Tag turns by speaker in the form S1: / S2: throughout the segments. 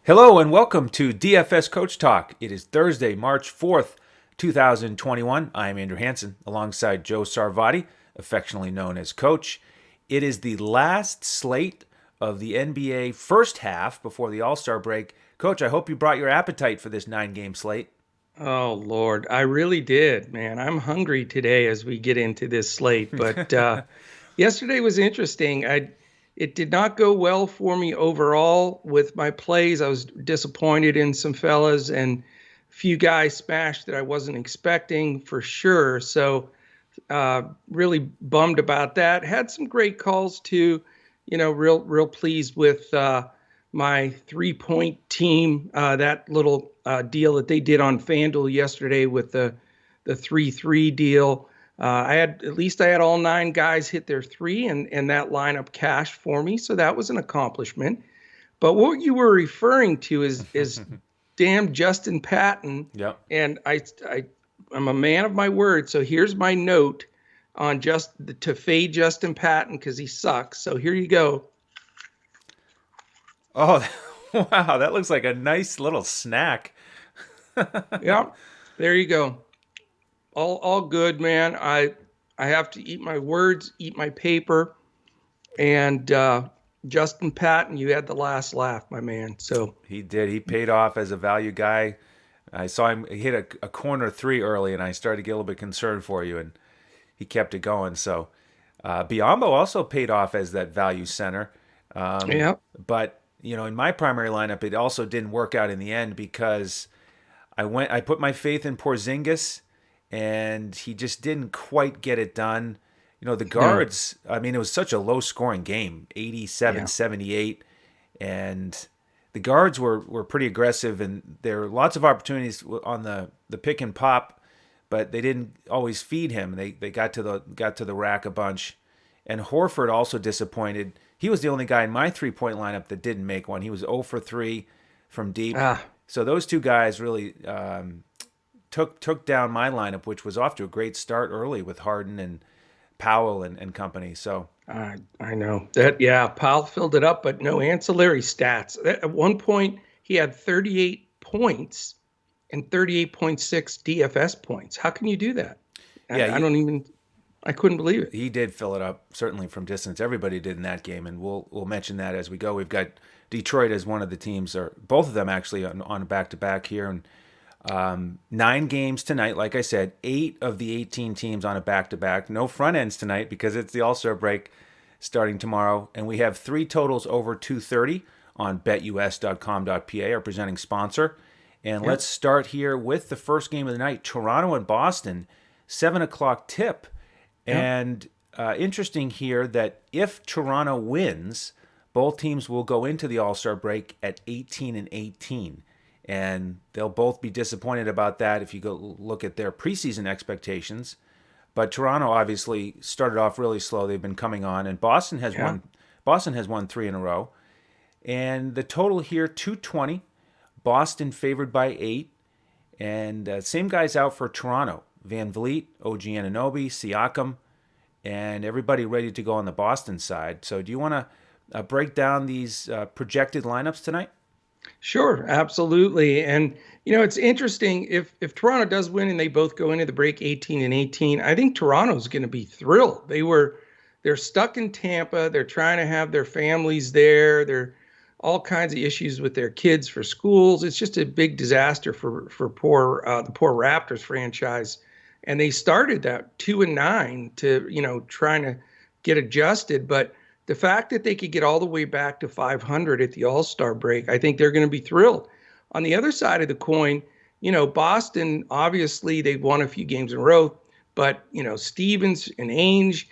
S1: Hello and welcome to DFS Coach Talk. It is Thursday, March 4th, 2021. I'm Andrew Hansen alongside Joe Sarvati, affectionately known as Coach. It is the last slate of the NBA first half before the All-Star break. Coach, I hope you brought your appetite for this 9-game slate.
S2: Oh, Lord, I really did, man. I'm hungry today as we get into this slate, but yesterday was interesting. It did not go well for me overall with my plays. I was disappointed in some fellas and a few guys smashed that I wasn't expecting for sure. So really bummed about that. Had some great calls too. Real pleased with my 3-point team. That little deal that they did on FanDuel yesterday with the 3-3 deal. I had all 9 guys hit their 3 and that lineup cashed for me. So that was an accomplishment. But what you were referring to is damn Justin Patton.
S1: Yep.
S2: And I'm a man of my word. So here's my note on to fade Justin Patton because he sucks. So here you go.
S1: Oh, wow, that looks like a nice little snack.
S2: Yeah, there you go. All good, man. I have to eat my words, eat my paper, and Justin Patton, you had the last laugh, my man. So
S1: He did. He paid off as a value guy. I saw him hit a corner 3 early, and I started to get a little bit concerned for you, and he kept it going. So Biombo also paid off as that value center.
S2: yeah,
S1: But, in my primary lineup, it also didn't work out in the end because I put my faith in Porzingis, and he just didn't quite get it done. The
S2: no,
S1: guards, I mean, it was such a low scoring game, 87,
S2: yeah,
S1: 78, and the guards were pretty aggressive, and there were lots of opportunities on the pick and pop, but they didn't always feed him. They got to the rack a bunch, and Horford also disappointed. He was the only guy in my 3-point lineup that didn't make one. He was 0 for 3 from deep.
S2: ah,
S1: So those two guys really took down my lineup, which was off to a great start early with Harden and Powell and company. So
S2: I know that. Yeah, Powell filled it up, but no ancillary stats. At one point, he had 38 points and 38.6 DFS points. How can you do that?
S1: yeah,
S2: I couldn't believe it.
S1: he did fill it up, certainly from distance. Everybody did in that game, and we'll mention that as we go. We've got Detroit as one of the teams, or both of them actually, on a back-to-back here. And 9 games tonight. Like I said, 8 of the 18 teams on a back-to-back. No front ends tonight because it's the All-Star break starting tomorrow. And we have 3 totals over 230 on BetUS.com.pa, our presenting sponsor. And
S2: Yep.
S1: let's start here with the first game of the night, Toronto and Boston, 7 o'clock tip.
S2: Yep.
S1: And interesting here that if Toronto wins, both teams will go into the All-Star break at 18 and 18. And they'll both be disappointed about that if you go look at their preseason expectations. But Toronto obviously started off really slow. They've been coming on, and Boston has
S2: Yeah.
S1: won. Boston has won 3 in a row, and the total here 220. Boston favored by 8, and same guys out for Toronto: Van Vliet, OG Anunoby, Siakam, and everybody ready to go on the Boston side. So, do you want to break down these projected lineups tonight?
S2: Sure, absolutely. And it's interesting if Toronto does win and they both go into the break 18 and 18, I think Toronto's going to be thrilled. They're stuck in Tampa. They're trying to have their families there. They're all kinds of issues with their kids for schools. It's just a big disaster for the poor Raptors franchise. And they started that 2-9 to, trying to get adjusted, but the fact that they could get all the way back to 500 at the All-Star break, I think they're going to be thrilled. On the other side of the coin, Boston, obviously they've won a few games in a row, but, Stevens and Ainge,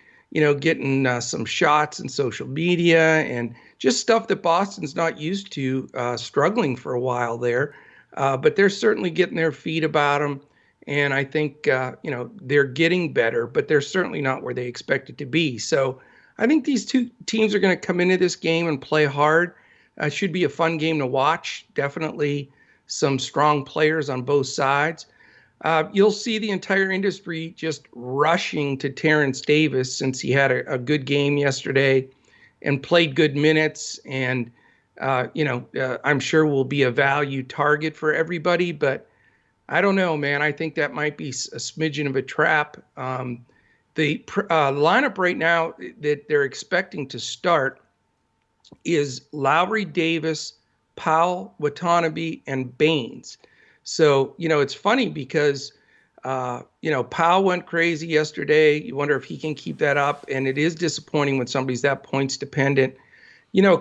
S2: getting some shots in social media and just stuff that Boston's not used to, struggling for a while there. But they're certainly getting their feet about them. And I think, they're getting better, but they're certainly not where they expect it to be. So I think these two teams are going to come into this game and play hard. Should be a fun game to watch. Definitely some strong players on both sides. You'll see the entire industry just rushing to Terrence Davis since he had a good game yesterday and played good minutes. And I'm sure will be a value target for everybody, but I don't know, man. I think that might be a smidgen of a trap. The lineup right now that they're expecting to start is Lowry, Davis, Powell, Watanabe, and Baines. So, it's funny because, Powell went crazy yesterday. You wonder if he can keep that up. And it is disappointing when somebody's that points dependent.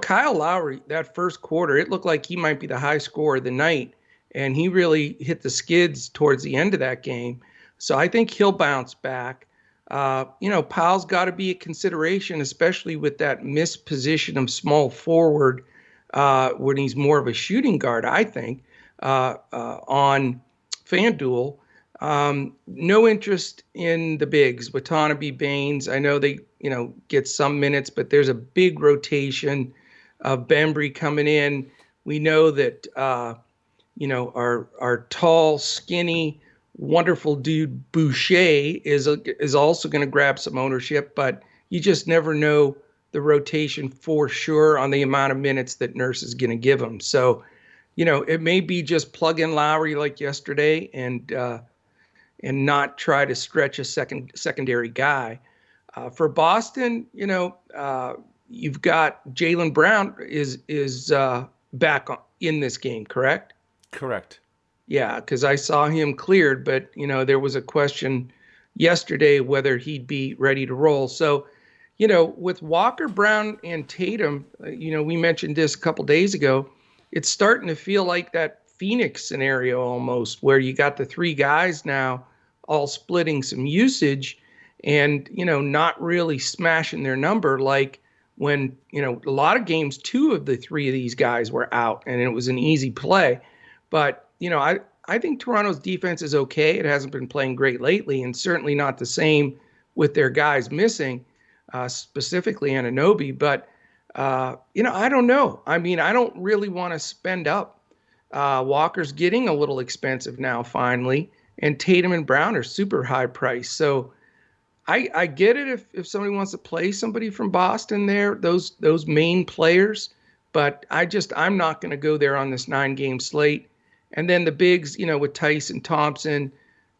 S2: Kyle Lowry, that first quarter, it looked like he might be the high scorer of the night. And he really hit the skids towards the end of that game. So I think he'll bounce back. Powell's got to be a consideration, especially with that missed position of small forward when he's more of a shooting guard, I think, on FanDuel. No interest in the bigs, Watanabe, Baines. I know they, get some minutes, but there's a big rotation of Bembry coming in. We know that, our tall, skinny, wonderful dude Boucher is also going to grab some ownership, but you just never know the rotation for sure on the amount of minutes that Nurse is going to give him. So, it may be just plug in Lowry like yesterday and not try to stretch a secondary guy. For Boston, you've got Jaylen Brown is back in this game, correct?
S1: Correct.
S2: Yeah, because I saw him cleared, but there was a question yesterday whether he'd be ready to roll. So, with Walker, Brown, and Tatum, we mentioned this a couple days ago. It's starting to feel like that Phoenix scenario almost, where you got the three guys now all splitting some usage, and not really smashing their number like when a lot of games, two of the three of these guys were out, and it was an easy play. But I think Toronto's defense is okay. It hasn't been playing great lately, and certainly not the same with their guys missing, specifically Anunoby. But I don't know. I mean, I don't really want to spend up. Walker's getting a little expensive now, finally, and Tatum and Brown are super high priced. So I get it if somebody wants to play somebody from Boston there, those main players, but I'm not going to go there on this 9-game slate. And then the bigs, with Tyson Thompson,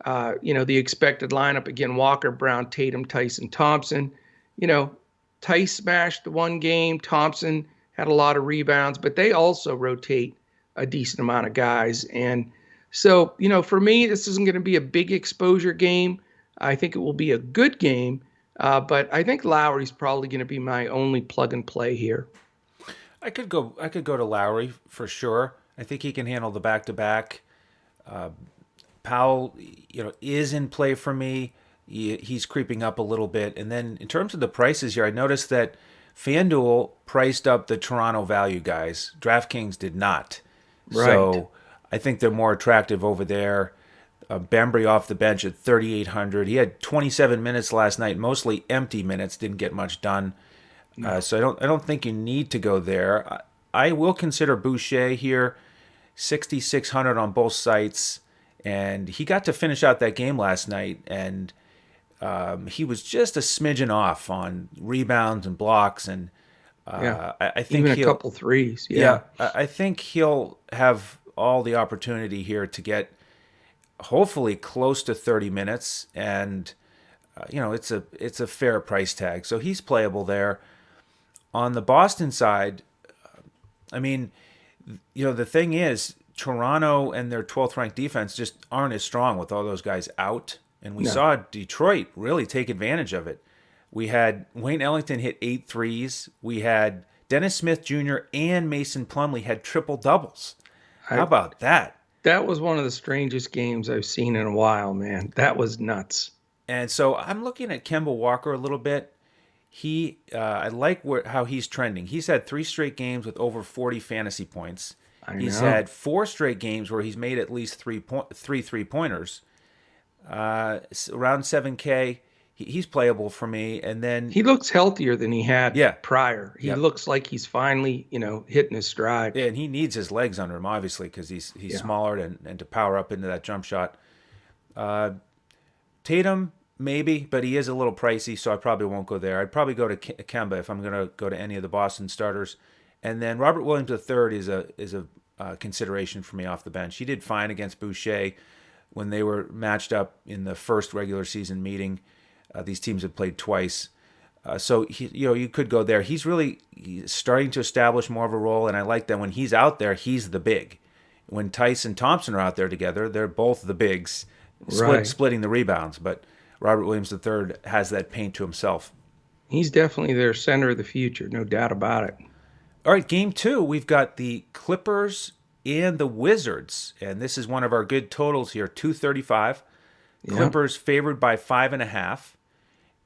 S2: the expected lineup again: Walker, Brown, Tatum, Tyson, Thompson. Tice smashed the one game. Thompson had a lot of rebounds, but they also rotate a decent amount of guys. And so, for me, this isn't going to be a big exposure game. I think it will be a good game, but I think Lowry's probably going to be my only plug and play here.
S1: I could go to Lowry for sure. I think he can handle the back to back. Powell, is in play for me. He's creeping up a little bit. And then in terms of the prices here, I noticed that FanDuel priced up the Toronto value guys. DraftKings did not.
S2: Right.
S1: So I think they're more attractive over there. Bembry off the bench at 3,800. He had 27 minutes last night, mostly empty minutes. Didn't get much done. No. So I don't think you need to go there. I will consider Boucher here, 6,600 on both sites, and he got to finish out that game last night, and he was just a smidgen off on rebounds and blocks, and I think
S2: even a couple threes.
S1: Yeah, I think he'll have all the opportunity here to get hopefully close to 30 minutes, and it's a fair price tag, so he's playable there. On the Boston side, I mean, the thing is, Toronto and their 12th ranked defense just aren't as strong with all those guys out, and we saw Detroit really take advantage of it. We had Wayne Ellington hit 8 threes. We had Dennis Smith Jr. and Mason Plumlee had triple doubles. How about that?
S2: That was one of the strangest games I've seen in a while, man. That was nuts.
S1: And so I'm looking at Kemba Walker a little bit. I like how he's trending. He's had 3 straight games with over 40 fantasy points. He's had 4 straight games where he's made at least 3 3-pointers. Around 7K, he's playable for me. And then
S2: he looks healthier than he had prior. He looks like he's finally, hitting his stride.
S1: Yeah, and he needs his legs under him, obviously, because he's smaller and to power up into that jump shot. Tatum, maybe, but he is a little pricey, so I probably won't go there. I'd probably go to Kemba if I'm going to go to any of the Boston starters. And then Robert Williams III is a consideration for me off the bench. He did fine against Boucher when they were matched up in the first regular season meeting. These teams have played twice. So you could go there. He's starting to establish more of a role, and I like that when he's out there, he's the big. When Tice and Thompson are out there together, they're both the bigs,
S2: Right.
S1: splitting the rebounds. But Robert Williams III has that paint to himself.
S2: He's definitely their center of the future, no doubt about it.
S1: All right, game two, we've got the Clippers and the Wizards, and this is one of our good totals here, 235.
S2: Yeah.
S1: Clippers favored by 5.5.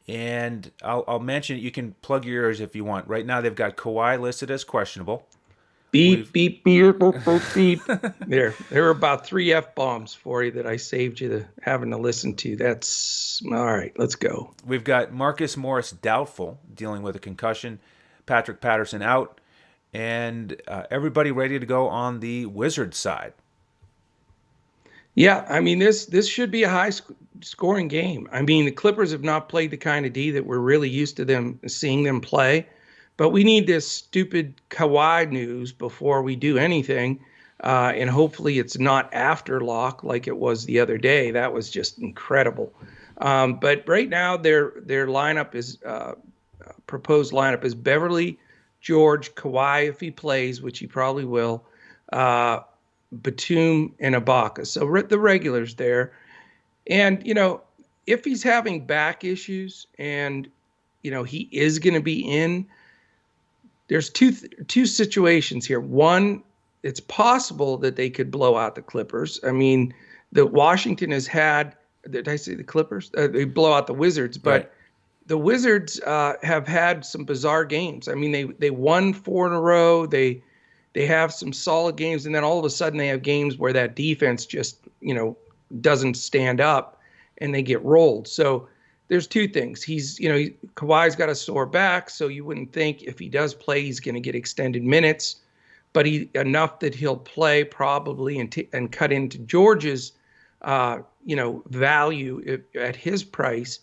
S1: And I'll mention it. You can plug your ears if you want. Right now, they've got Kawhi listed as questionable.
S2: Beep, beep, beep, beep, beep. There were about 3 F-bombs for you that I saved you having to listen to. That's all right. Let's go.
S1: We've got Marcus Morris doubtful, dealing with a concussion. Patrick Patterson out. And everybody ready to go on the Wizards side.
S2: Yeah, I mean this should be a high scoring game. I mean the Clippers have not played the kind of D that we're really used to them seeing them play, but we need this stupid Kawhi news before we do anything, and hopefully it's not after lock like it was the other day. That was just incredible. But right now their lineup is proposed lineup is Beverly, George, Kawhi if he plays, which he probably will. Batum and Ibaka. So the regulars there. And, if he's having back issues and, he is going to be in, there's two situations here. One, it's possible that they could blow out the Clippers. I mean, the Washington has had, did I say the Clippers? They blow out the Wizards, but
S1: Right.
S2: the Wizards have had some bizarre games. I mean, they won 4 in a row. They have some solid games, and then all of a sudden they have games where that defense just, doesn't stand up and they get rolled. So there's two things. Kawhi's got a sore back, so you wouldn't think if he does play, he's going to get extended minutes, but enough that he'll play probably and cut into George's, value at his price.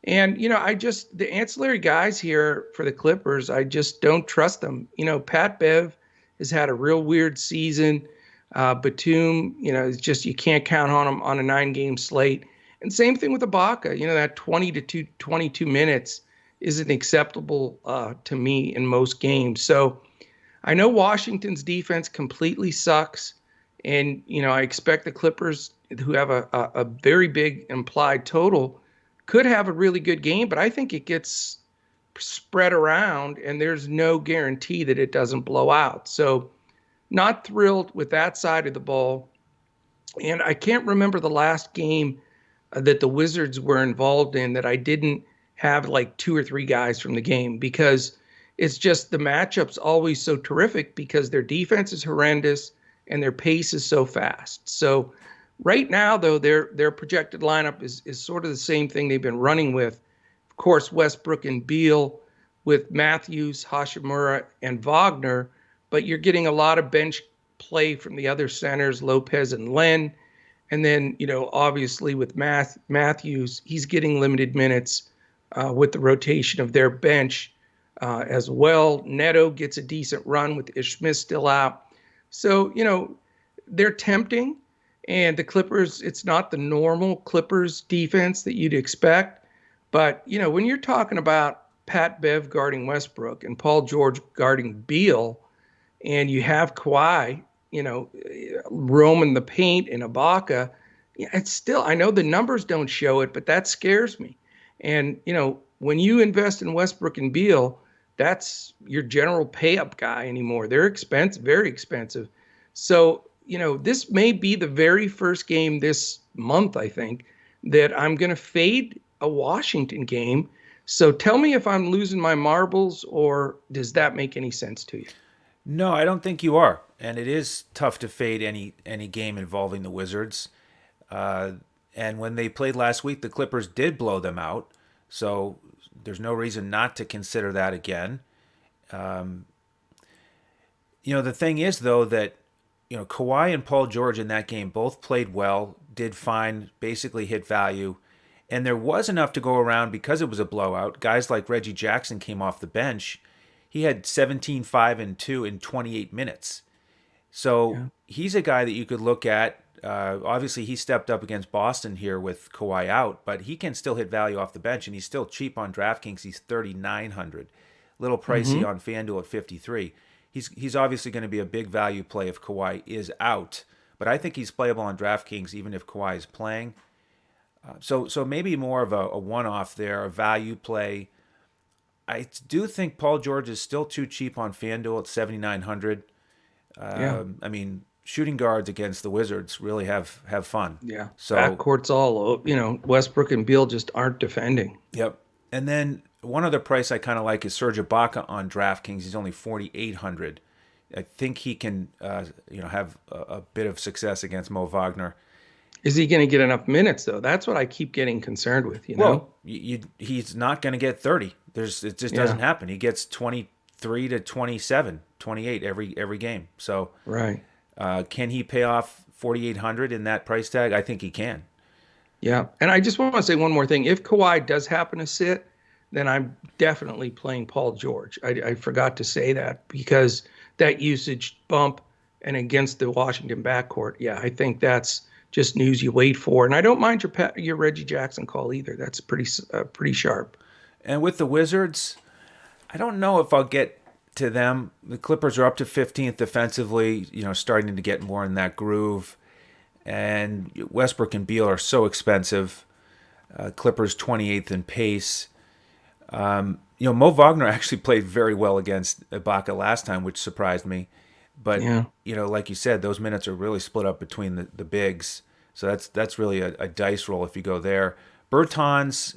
S2: And, the ancillary guys here for the Clippers, I just don't trust them. Pat Bev has had a real weird season. Batum, it's just you can't count on him on a 9-game slate. And same thing with Ibaka. That 20 to 22 minutes isn't acceptable to me in most games. So I know Washington's defense completely sucks. And, I expect the Clippers, who have a very big implied total, could have a really good game. But I think it gets spread around, and there's no guarantee that it doesn't blow out. So not thrilled with that side of the ball. And I can't remember the last game that the Wizards were involved in that I didn't have like 2 or 3 guys from the game, because it's just the matchup's always so terrific because their defense is horrendous and their pace is so fast. So right now, though, their projected lineup is sort of the same thing they've been running with. Of course, Westbrook and Beal with Matthews, Hashimura, and Wagner, but you're getting a lot of bench play from the other centers, Lopez and Len. And then, obviously with Matthews, he's getting limited minutes with the rotation of their bench as well. Neto gets a decent run with Ish Smith still out. So, they're tempting. And the Clippers, it's not the normal Clippers defense that you'd expect. But, when you're talking about Pat Bev guarding Westbrook and Paul George guarding Beal, and you have Kawhi, roaming the paint in Ibaka, it's still, I know the numbers don't show it, but that scares me. And, when you invest in Westbrook and Beal, that's your general pay-up guy anymore. They're expensive, very expensive. So, this may be the very first game this month, I think, that I'm going to fade a Washington game. So tell me if I'm losing my marbles, or does that make any sense to you?
S1: No, I don't think you are. And it is tough to fade any game involving the Wizards. And when they played last week, the Clippers did blow them out. So there's no reason not to consider that again. The thing is, though, that Kawhi and Paul George in that game both played well, did fine, basically hit value. And there was enough to go around because it was a blowout. Guys like Reggie Jackson came off the bench. he had 17, 5, and 2 in 28 minutes. So
S2: Yeah.
S1: he's a guy that you could look at. Obviously, he stepped up against Boston here with Kawhi out, but he can still hit value off the bench, and he's still cheap on DraftKings. He's 3,900, a little pricey
S2: Hmm.
S1: on FanDuel at 53. He's obviously going to be a big value play if Kawhi is out, but I think he's playable on DraftKings even if Kawhi is playing. So maybe more of a one-off there, a value play. I do think Paul George is still too cheap on FanDuel at 7,900.
S2: Yeah.
S1: I mean, shooting guards against the Wizards really have fun.
S2: Yeah.
S1: So,
S2: Backcourt's Westbrook and Beal just aren't defending.
S1: yep. And then one other price I kind of like is Serge Ibaka on DraftKings. He's only 4,800. I think he can, have a bit of success against Mo Wagner.
S2: Is he going to get enough minutes though? That's what I keep getting concerned with, you know?
S1: Well, he's not going to get 30. It just
S2: Yeah.
S1: doesn't happen. He gets 23 to 27, 28 every game. So,
S2: Right.
S1: can he pay off 4,800 in that price tag? I think he can.
S2: Yeah. And I just want to say one more thing. If Kawhi does happen to sit, then I'm definitely playing Paul George. I forgot to say that because that usage bump and against the Washington backcourt, yeah, I think that's just news you wait for. And I don't mind your Reggie Jackson call either. That's pretty sharp.
S1: And with the Wizards, I don't know if I'll get to them. The Clippers are up to 15th defensively, starting to get more in that groove. And Westbrook and Beal are so expensive. Clippers 28th in pace. Mo Wagner actually played very well against Ibaka last time, which surprised me. But
S2: Yeah.
S1: like you said, those minutes are really split up between the bigs. So that's really a dice roll if you go there. Bertans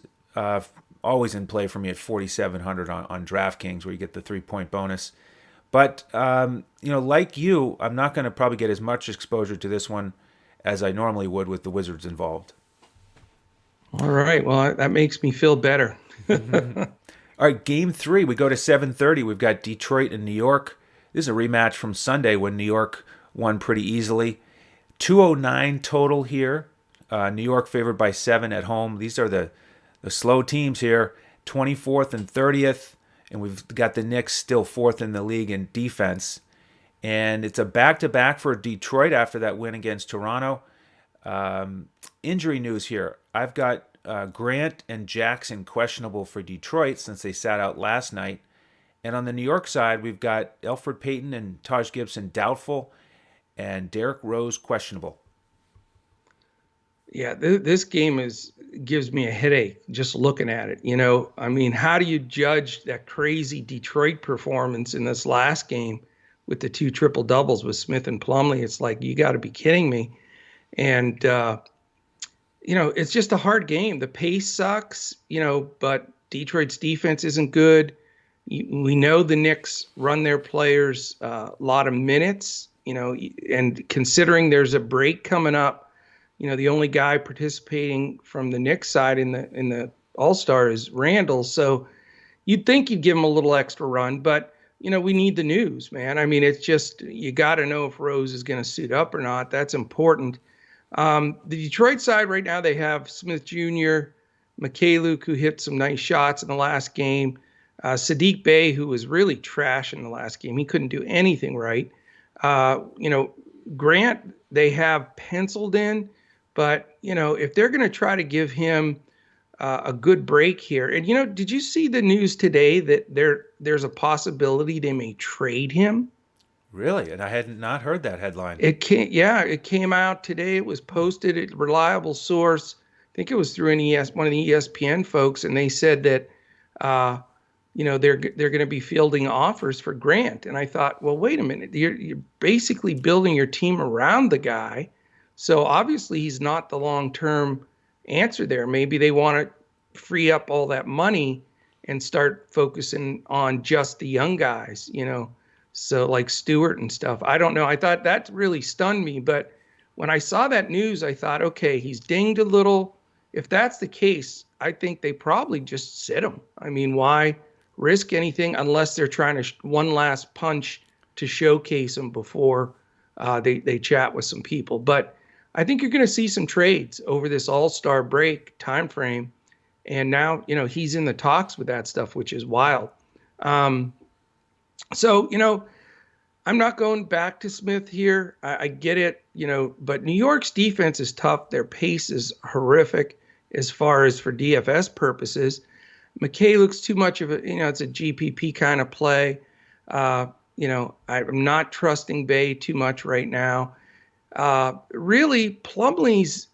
S1: always in play for me at 4,700 on DraftKings, where you get the 3-point bonus. But like you, I'm not going to probably get as much exposure to this one as I normally would with the Wizards involved.
S2: All right. Well, that makes me feel better.
S1: All right, Game 3, we go to 7:30. We've got Detroit and New York. This is a rematch from Sunday when New York won pretty easily. 209 total here. New York favored by 7 at home. These are the slow teams here. 24th and 30th. And we've got the Knicks still 4th in the league in defense. And it's a back-to-back for Detroit after that win against Toronto. Injury news here. I've got Grant and Jackson questionable for Detroit since they sat out last night. And on the New York side, we've got Elfrid Payton and Taj Gibson doubtful and Derrick Rose questionable.
S2: Yeah, this game gives me a headache just looking at it. I mean, how do you judge that crazy Detroit performance in this last game with the 2 triple doubles with Smith and Plumlee? It's like, you got to be kidding me. And it's just a hard game. The pace sucks, but Detroit's defense isn't good. We know the Knicks run their players a lot of minutes, and considering there's a break coming up, the only guy participating from the Knicks side in the All-Star is Randall. So you'd think you'd give him a little extra run, but we need the news, man. I mean, it's just, you got to know if Rose is going to suit up or not. That's important. The Detroit side right now, they have Smith Jr., Mikhailuk, who hit some nice shots in the last game. Sadiq Bey, who was really trash in the last game. He couldn't do anything right. Grant, they have penciled in, but, if they're going to try to give him a good break here. And, did you see the news today that there's a possibility they may trade him?
S1: Really? And I had not heard that headline.
S2: It came out today. It was posted at a reliable source. I think it was through one of the ESPN folks, and they said that they're going to be fielding offers for Grant. And I thought, well, wait a minute. You're basically building your team around the guy. So obviously he's not the long-term answer there. Maybe they want to free up all that money and start focusing on just the young guys, so like Stewart and stuff. I don't know. I thought that really stunned me. But when I saw that news, I thought, okay, he's dinged a little. If that's the case, I think they probably just sit him. I mean, why risk anything unless they're trying to one last punch to showcase him before they chat with some people. But I think you're going to see some trades over this All-Star break timeframe. And now, he's in the talks with that stuff, which is wild. So, I'm not going back to Smith here. I get it, but New York's defense is tough. Their pace is horrific as far as for DFS purposes. McKay looks too much of a, it's a GPP kind of play. I'm not trusting Bay too much right now. Really, Plumlee's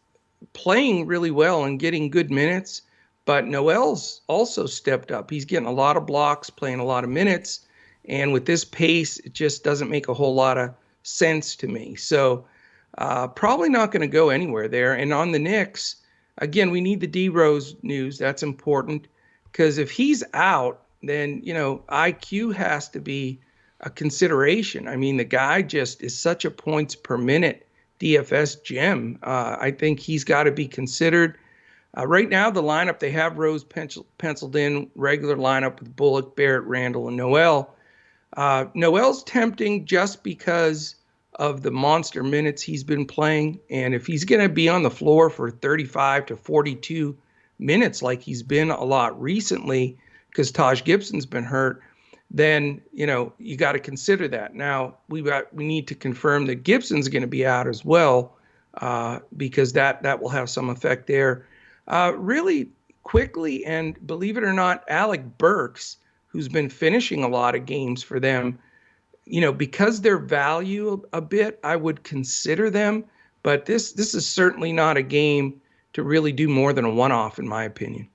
S2: playing really well and getting good minutes, but Noel's also stepped up. He's getting a lot of blocks, playing a lot of minutes, and with this pace, it just doesn't make a whole lot of sense to me. So probably not going to go anywhere there. And on the Knicks, again, we need the D Rose news. That's important because if he's out, then IQ has to be a consideration. I mean, the guy just is such a points per minute DFS gem. I think he's got to be considered. Right now, the lineup, they have Rose penciled in, regular lineup with Bullock, Barrett, Randall, and Noel. Noel's tempting just because of the monster minutes he's been playing. And if he's going to be on the floor for 35 to 42 minutes like he's been a lot recently because Taj Gibson's been hurt, then you got to consider that. Now we need to confirm that Gibson's going to be out as well, because that will have some effect there. Really quickly, and believe it or not, Alec Burks, who's been finishing a lot of games for them, because their value a bit, I would consider them. But this is certainly not a game to really do more than a one-off, in my opinion.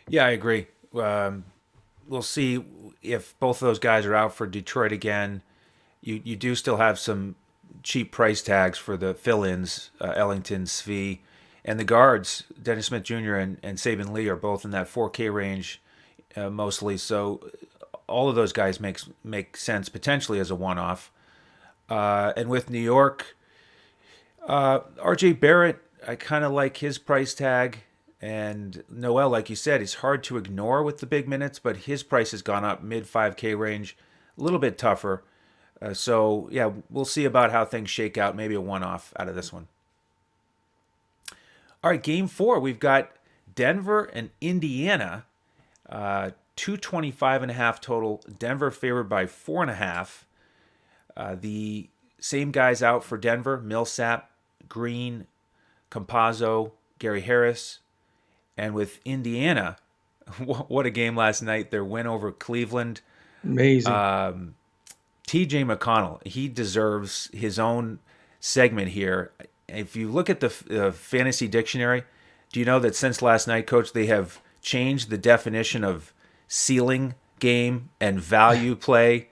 S1: Yeah, I agree. We'll see if both of those guys are out for Detroit again. You do still have some cheap price tags for the fill-ins, Ellington, Svi, and the guards, Dennis Smith Jr. and Saban Lee are both in that 4K range mostly. So all of those guys make sense potentially as a one-off. And with New York, RJ Barrett, I kind of like his price tag. And Noel, like you said, is hard to ignore with the big minutes, but his price has gone up mid 5K range, a little bit tougher. So, yeah, we'll see about how things shake out. Maybe a one-off out of this one. All right, game 4. We've got Denver and Indiana. 225.5 total. Denver favored by 4.5. The same guys out for Denver: Millsap, Green, Campazzo, Gary Harris. And with Indiana, what a game last night. Their win over Cleveland.
S2: Amazing.
S1: TJ McConnell, he deserves his own segment here. If you look at the fantasy dictionary, do you know that since last night, Coach, they have changed the definition of ceiling game and value play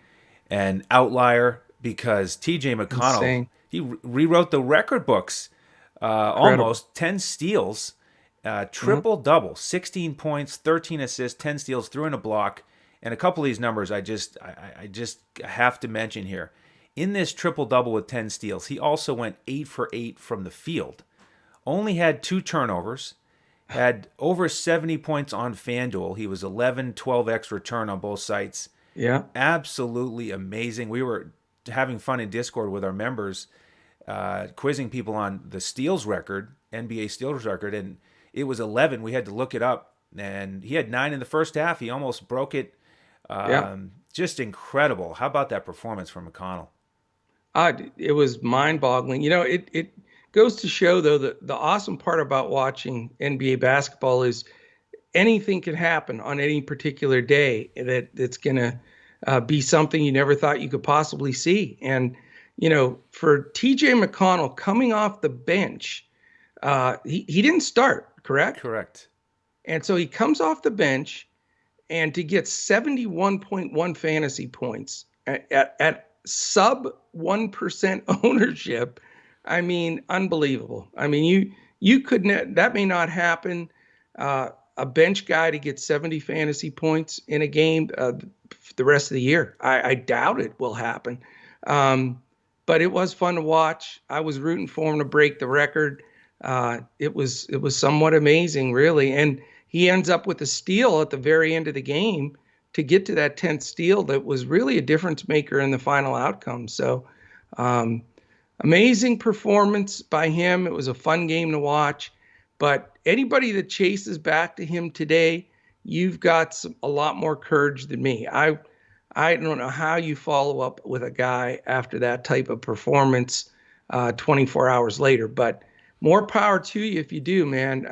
S1: and outlier, because TJ McConnell,
S2: Insane.
S1: he rewrote the record books, almost 10 steals. Triple double, 16 points, 13 assists, 10 steals, threw in a block, and a couple of these numbers I just have to mention here. In this triple double with 10 steals, he also went 8 for 8 from the field. Only had 2 turnovers, had over 70 points on FanDuel. He was 11-12x return on both sites.
S2: Yeah.
S1: Absolutely amazing. We were having fun in Discord with our members, quizzing people on the steals record, NBA steals record, and it was 11. We had to look it up, and he had 9 in the first half. He almost broke it. Just incredible. How about that performance from McConnell?
S2: It was mind-boggling. It goes to show, though, that the awesome part about watching NBA basketball is anything can happen on any particular day that's going to be something you never thought you could possibly see. And, for TJ McConnell coming off the bench, he didn't start, correct?
S1: Correct.
S2: And so he comes off the bench, and to get 71.1 fantasy points at sub 1% ownership, I mean, unbelievable. I mean, you couldn't, that may not happen. A bench guy to get 70 fantasy points in a game the rest of the year. I doubt it will happen. But it was fun to watch. I was rooting for him to break the record. It was somewhat amazing, really. And he ends up with a steal at the very end of the game to get to that 10th steal that was really a difference maker in the final outcome. So amazing performance by him. It was a fun game to watch. But anybody that chases back to him today, you've got a lot more courage than me. I don't know how you follow up with a guy after that type of performance 24 hours later, but more power to you if you do, man.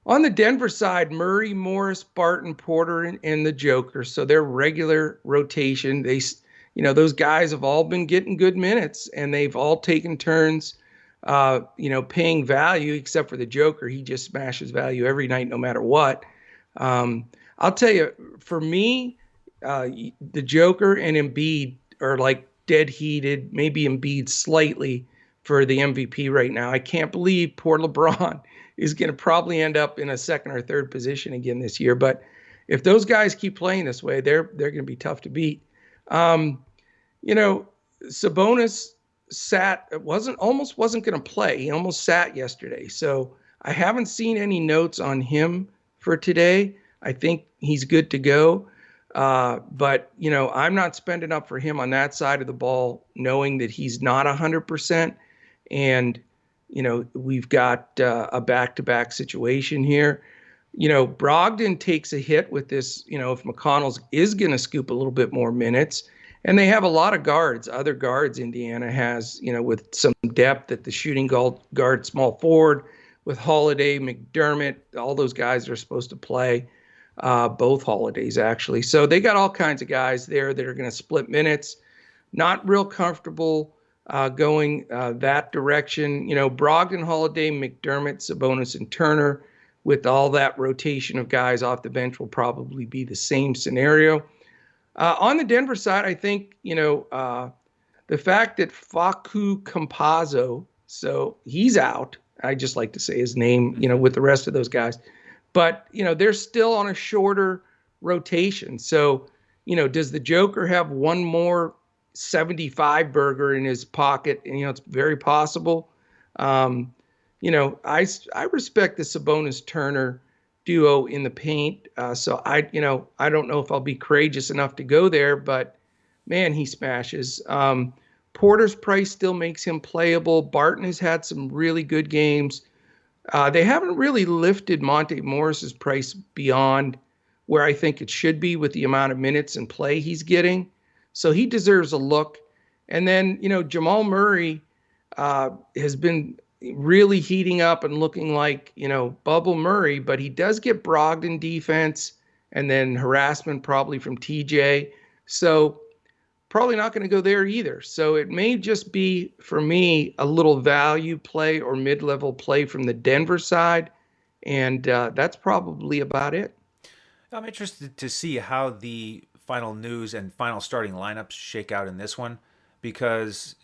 S2: On the Denver side, Murray, Morris, Barton, Porter, and the Joker. So their regular rotation. Those guys have all been getting good minutes, and they've all taken turns, paying value. Except for the Joker, he just smashes value every night, no matter what. Um, I'll tell you, for me, the Joker and Embiid are like dead heated. Maybe Embiid slightly for the MVP right now. I can't believe poor LeBron is going to probably end up in a second or third position again this year. But if those guys keep playing this way, they're going to be tough to beat. Um, you know, Sabonis wasn't going to play. He almost sat yesterday. So I haven't seen any notes on him for today. I think he's good to go. But I'm not spending up for him on that side of the ball, knowing that he's not 100%. And we've got a back-to-back situation here. Brogdon takes a hit with this, if McConnell is going to scoop a little bit more minutes. And they have a lot of guards, other guards Indiana has, with some depth at the shooting guard, small forward, with Holiday, McDermott. All those guys are supposed to play both holidays, actually. So they got all kinds of guys there that are going to split minutes. Not real comfortable going that direction. Brogdon, Holiday, McDermott, Sabonis, and Turner, with all that rotation of guys off the bench, will probably be the same scenario. On the Denver side, I think, the fact that Facu Campazzo, so he's out. I just like to say his name, with the rest of those guys. But, they're still on a shorter rotation. So, does the Joker have one more 75 burger in his pocket? And, it's very possible. I respect the Sabonis Turner duo in the paint. So I don't know if I'll be courageous enough to go there, but man, he smashes. Porter's price still makes him playable. Barton has had some really good games. They haven't really lifted Monte Morris's price beyond where I think it should be with the amount of minutes and play he's getting. So he deserves a look. And then, Jamal Murray has been really heating up and looking like, Bubble Murray, but he does get Brogdon defense and then harassment probably from TJ. So probably not going to go there either. So it may just be, for me, a little value play or mid-level play from the Denver side. And that's probably about it.
S1: I'm interested to see how the final news and final starting lineups shake out in this one, because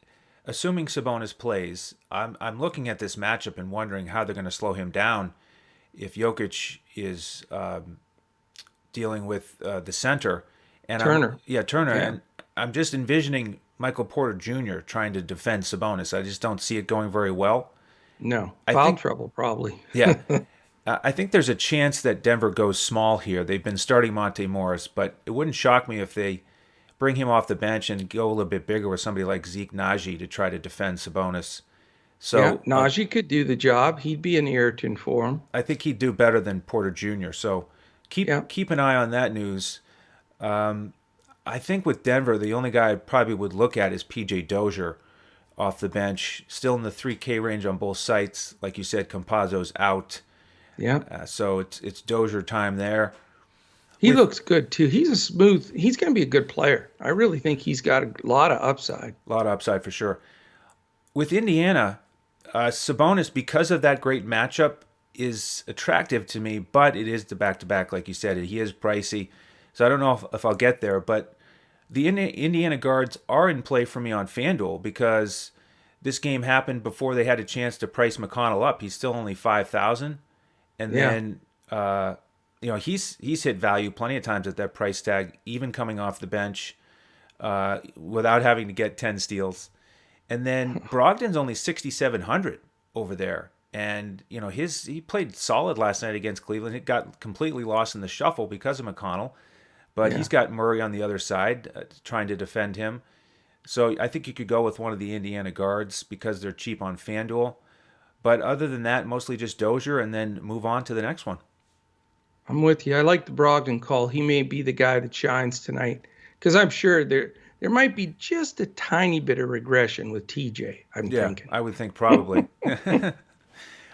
S1: assuming Sabonis plays, I'm looking at this matchup and wondering how they're going to slow him down if Jokic is dealing with the center. And
S2: Turner.
S1: Turner.
S2: Yeah.
S1: And I'm just envisioning Michael Porter Jr. trying to defend Sabonis. I just don't see it going very well.
S2: No,
S1: I
S2: foul
S1: think,
S2: trouble probably.
S1: yeah. I think there's a chance that Denver goes small here. They've been starting Monte Morris, but it wouldn't shock me if they bring him off the bench and go a little bit bigger with somebody like Zeke Naji to try to defend Sabonis.
S2: Yeah,
S1: So
S2: Najee could do the job. He'd be an irritant for him.
S1: I think he'd do better than Porter Jr. So
S2: Yeah.
S1: keep an eye on that news. I think with Denver, the only guy I probably would look at is PJ Dozier off the bench, still in the 3K range on both sites. Like you said, Campazzo's out.
S2: Yeah.
S1: So it's Dozier time there.
S2: He looks good too. He's going to be a good player. I really think he's got a lot of upside.
S1: A lot of upside for sure. With Indiana, Sabonis, because of that great matchup, is attractive to me, but it is the back-to-back, like you said. He is pricey. So I don't know if I'll get there, but the Indiana guards are in play for me on FanDuel because this game happened before they had a chance to price McConnell up. He's still only 5,000. And
S2: Yeah.
S1: then he's hit value plenty of times at that price tag, even coming off the bench without having to get 10 steals. And then Brogdon's only 6,700 over there, and he played solid last night against Cleveland. It got completely lost in the shuffle because of McConnell, but
S2: Yeah.
S1: he's got Murray on the other side trying to defend him. So I think you could go with one of the Indiana guards because they're cheap on FanDuel. But other than that, mostly just Dozier, and then move on to the next one.
S2: I'm with you. I like the Brogdon call. He may be the guy that shines tonight because I'm sure there might be just a tiny bit of regression with TJ. I'm
S1: Yeah,
S2: thinking.
S1: I would think probably.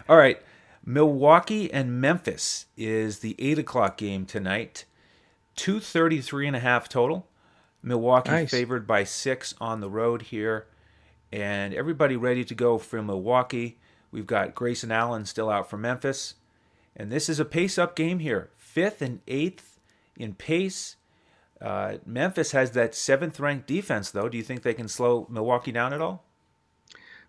S1: All right. Milwaukee and Memphis is the 8 o'clock game tonight. 233.5 total. Milwaukee
S2: Nice.
S1: favored by 6 on the road here. And everybody ready to go for Milwaukee. We've got Grayson Allen still out for Memphis. And this is a pace-up game here. 5th and 8th in pace. Memphis has that 7th-ranked defense, though. Do you think they can slow Milwaukee down at all?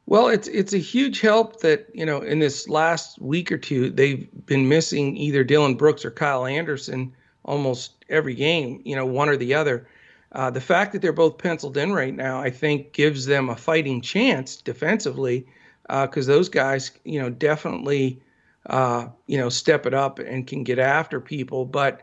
S2: Well, it's a huge help that, in this last week or two, they've been missing either Dylan Brooks or Kyle Anderson almost every game, one or the other. The fact that they're both penciled in right now, I think, gives them a fighting chance defensively, because those guys, definitely, step it up and can get after people. But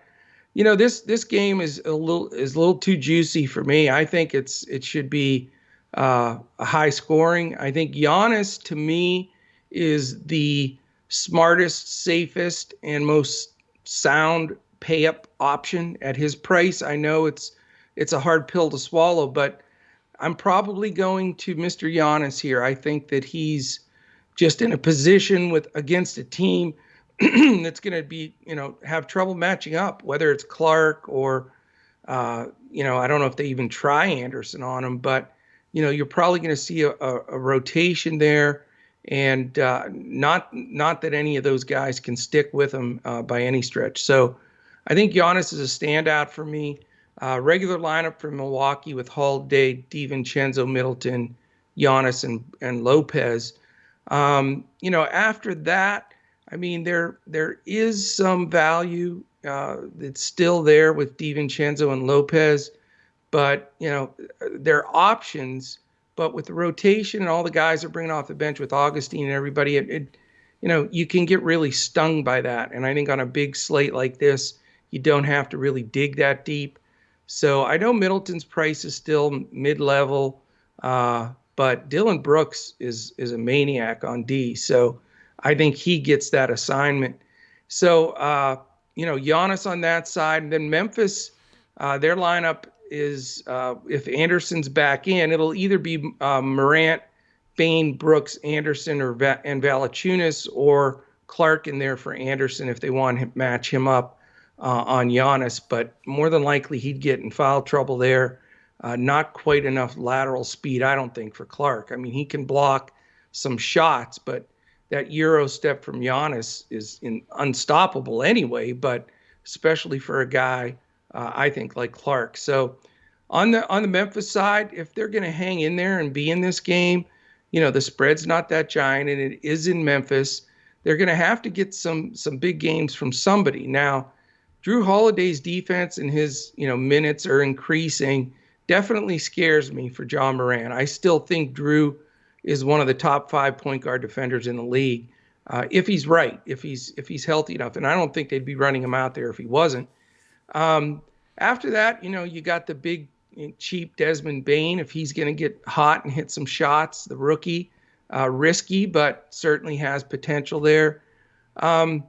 S2: this game is a little too juicy for me. I think it should be a high scoring. I think Giannis to me is the smartest, safest, and most sound pay up option at his price. I know it's a hard pill to swallow, but I'm probably going to Mr. Giannis here. I think that he's just in a position with against a team that's going to be, have trouble matching up, whether it's Clark or, I don't know if they even try Anderson on him, but, you're probably going to see a rotation there. And not that any of those guys can stick with him by any stretch. So I think Giannis is a standout for me. Regular lineup for Milwaukee with Holiday, DiVincenzo, Middleton, Giannis, and Lopez. After that, I mean, there is some value that's still there with DiVincenzo and Lopez, but they're options. But with the rotation and all the guys are bringing off the bench with Augustine and everybody, you can get really stung by that. And I think on a big slate like this, you don't have to really dig that deep. So I know Middleton's price is still mid-level, but Dylan Brooks is a maniac on D. So I think he gets that assignment. So Giannis on that side, and then Memphis, their lineup is if Anderson's back in, it'll either be Morant, Bain, Brooks, Anderson, and Valanciunas, or Clark in there for Anderson if they want to match him up on Giannis. But more than likely he'd get in foul trouble there. Not quite enough lateral speed, I don't think, for Clark. I mean, he can block some shots, but that Euro step from Giannis is unstoppable anyway, but especially for a guy, I think, like Clark. So on the Memphis side, if they're going to hang in there and be in this game, the spread's not that giant, and it is in Memphis. They're going to have to get some big games from somebody. Now, Drew Holiday's defense and his minutes are increasing. Definitely scares me for John Moran. I still think Drew is one of the top 5 point guard defenders in the league, if he's right, if he's healthy enough. And I don't think they'd be running him out there if he wasn't. After that, you got the big cheap Desmond Bain. If he's going to get hot and hit some shots, the rookie, risky, but certainly has potential there. Dylan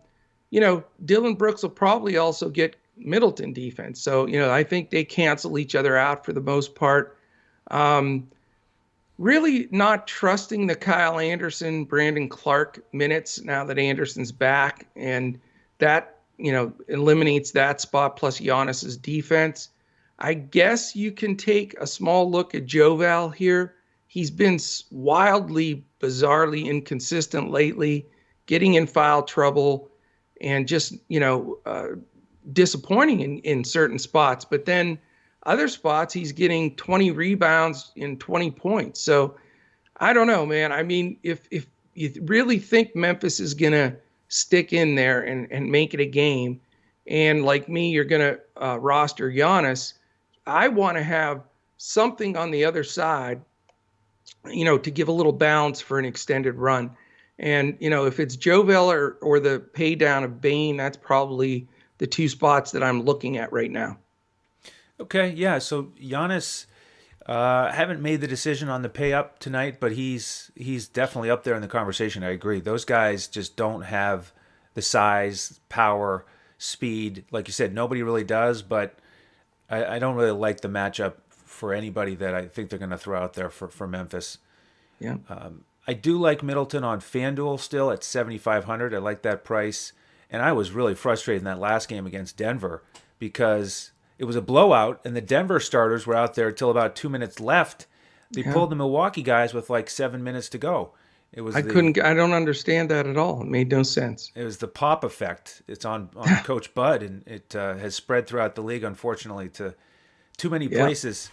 S2: Brooks will probably also get Middleton defense. So, I think they cancel each other out for the most part. Really not trusting the Kyle Anderson, Brandon Clark minutes now that Anderson's back. And that, eliminates that spot plus Giannis's defense. I guess you can take a small look at Joval here. He's been wildly, bizarrely inconsistent lately, getting in foul trouble and just, disappointing in certain spots. But then other spots, he's getting 20 rebounds in 20 points. So I don't know, man. I mean, if you really think Memphis is going to stick in there and make it a game, and like me, you're going to roster Giannis, I want to have something on the other side, to give a little balance for an extended run. And, if it's Jovel or the pay down of Bain, that's probably the two spots that I'm looking at right now.
S1: Okay, yeah. So Giannis, haven't made the decision on the pay up tonight, but he's definitely up there in the conversation. I agree. Those guys just don't have the size, power speed. Like you said, nobody really does, but I don't really like the matchup for anybody that I think they're going to throw out there for Memphis.
S2: Yeah.
S1: I do like Middleton on FanDuel still at 7,500. I like that price. And I was really frustrated in that last game against Denver because it was a blowout and the Denver starters were out there till about 2 minutes left. They
S2: Yeah.
S1: pulled the Milwaukee guys with like 7 minutes to go. It was
S2: I don't understand that at all. It made no sense.
S1: the pop effect. It's on Coach Bud, and it has spread throughout the league, unfortunately, to too many
S2: Yeah.
S1: places.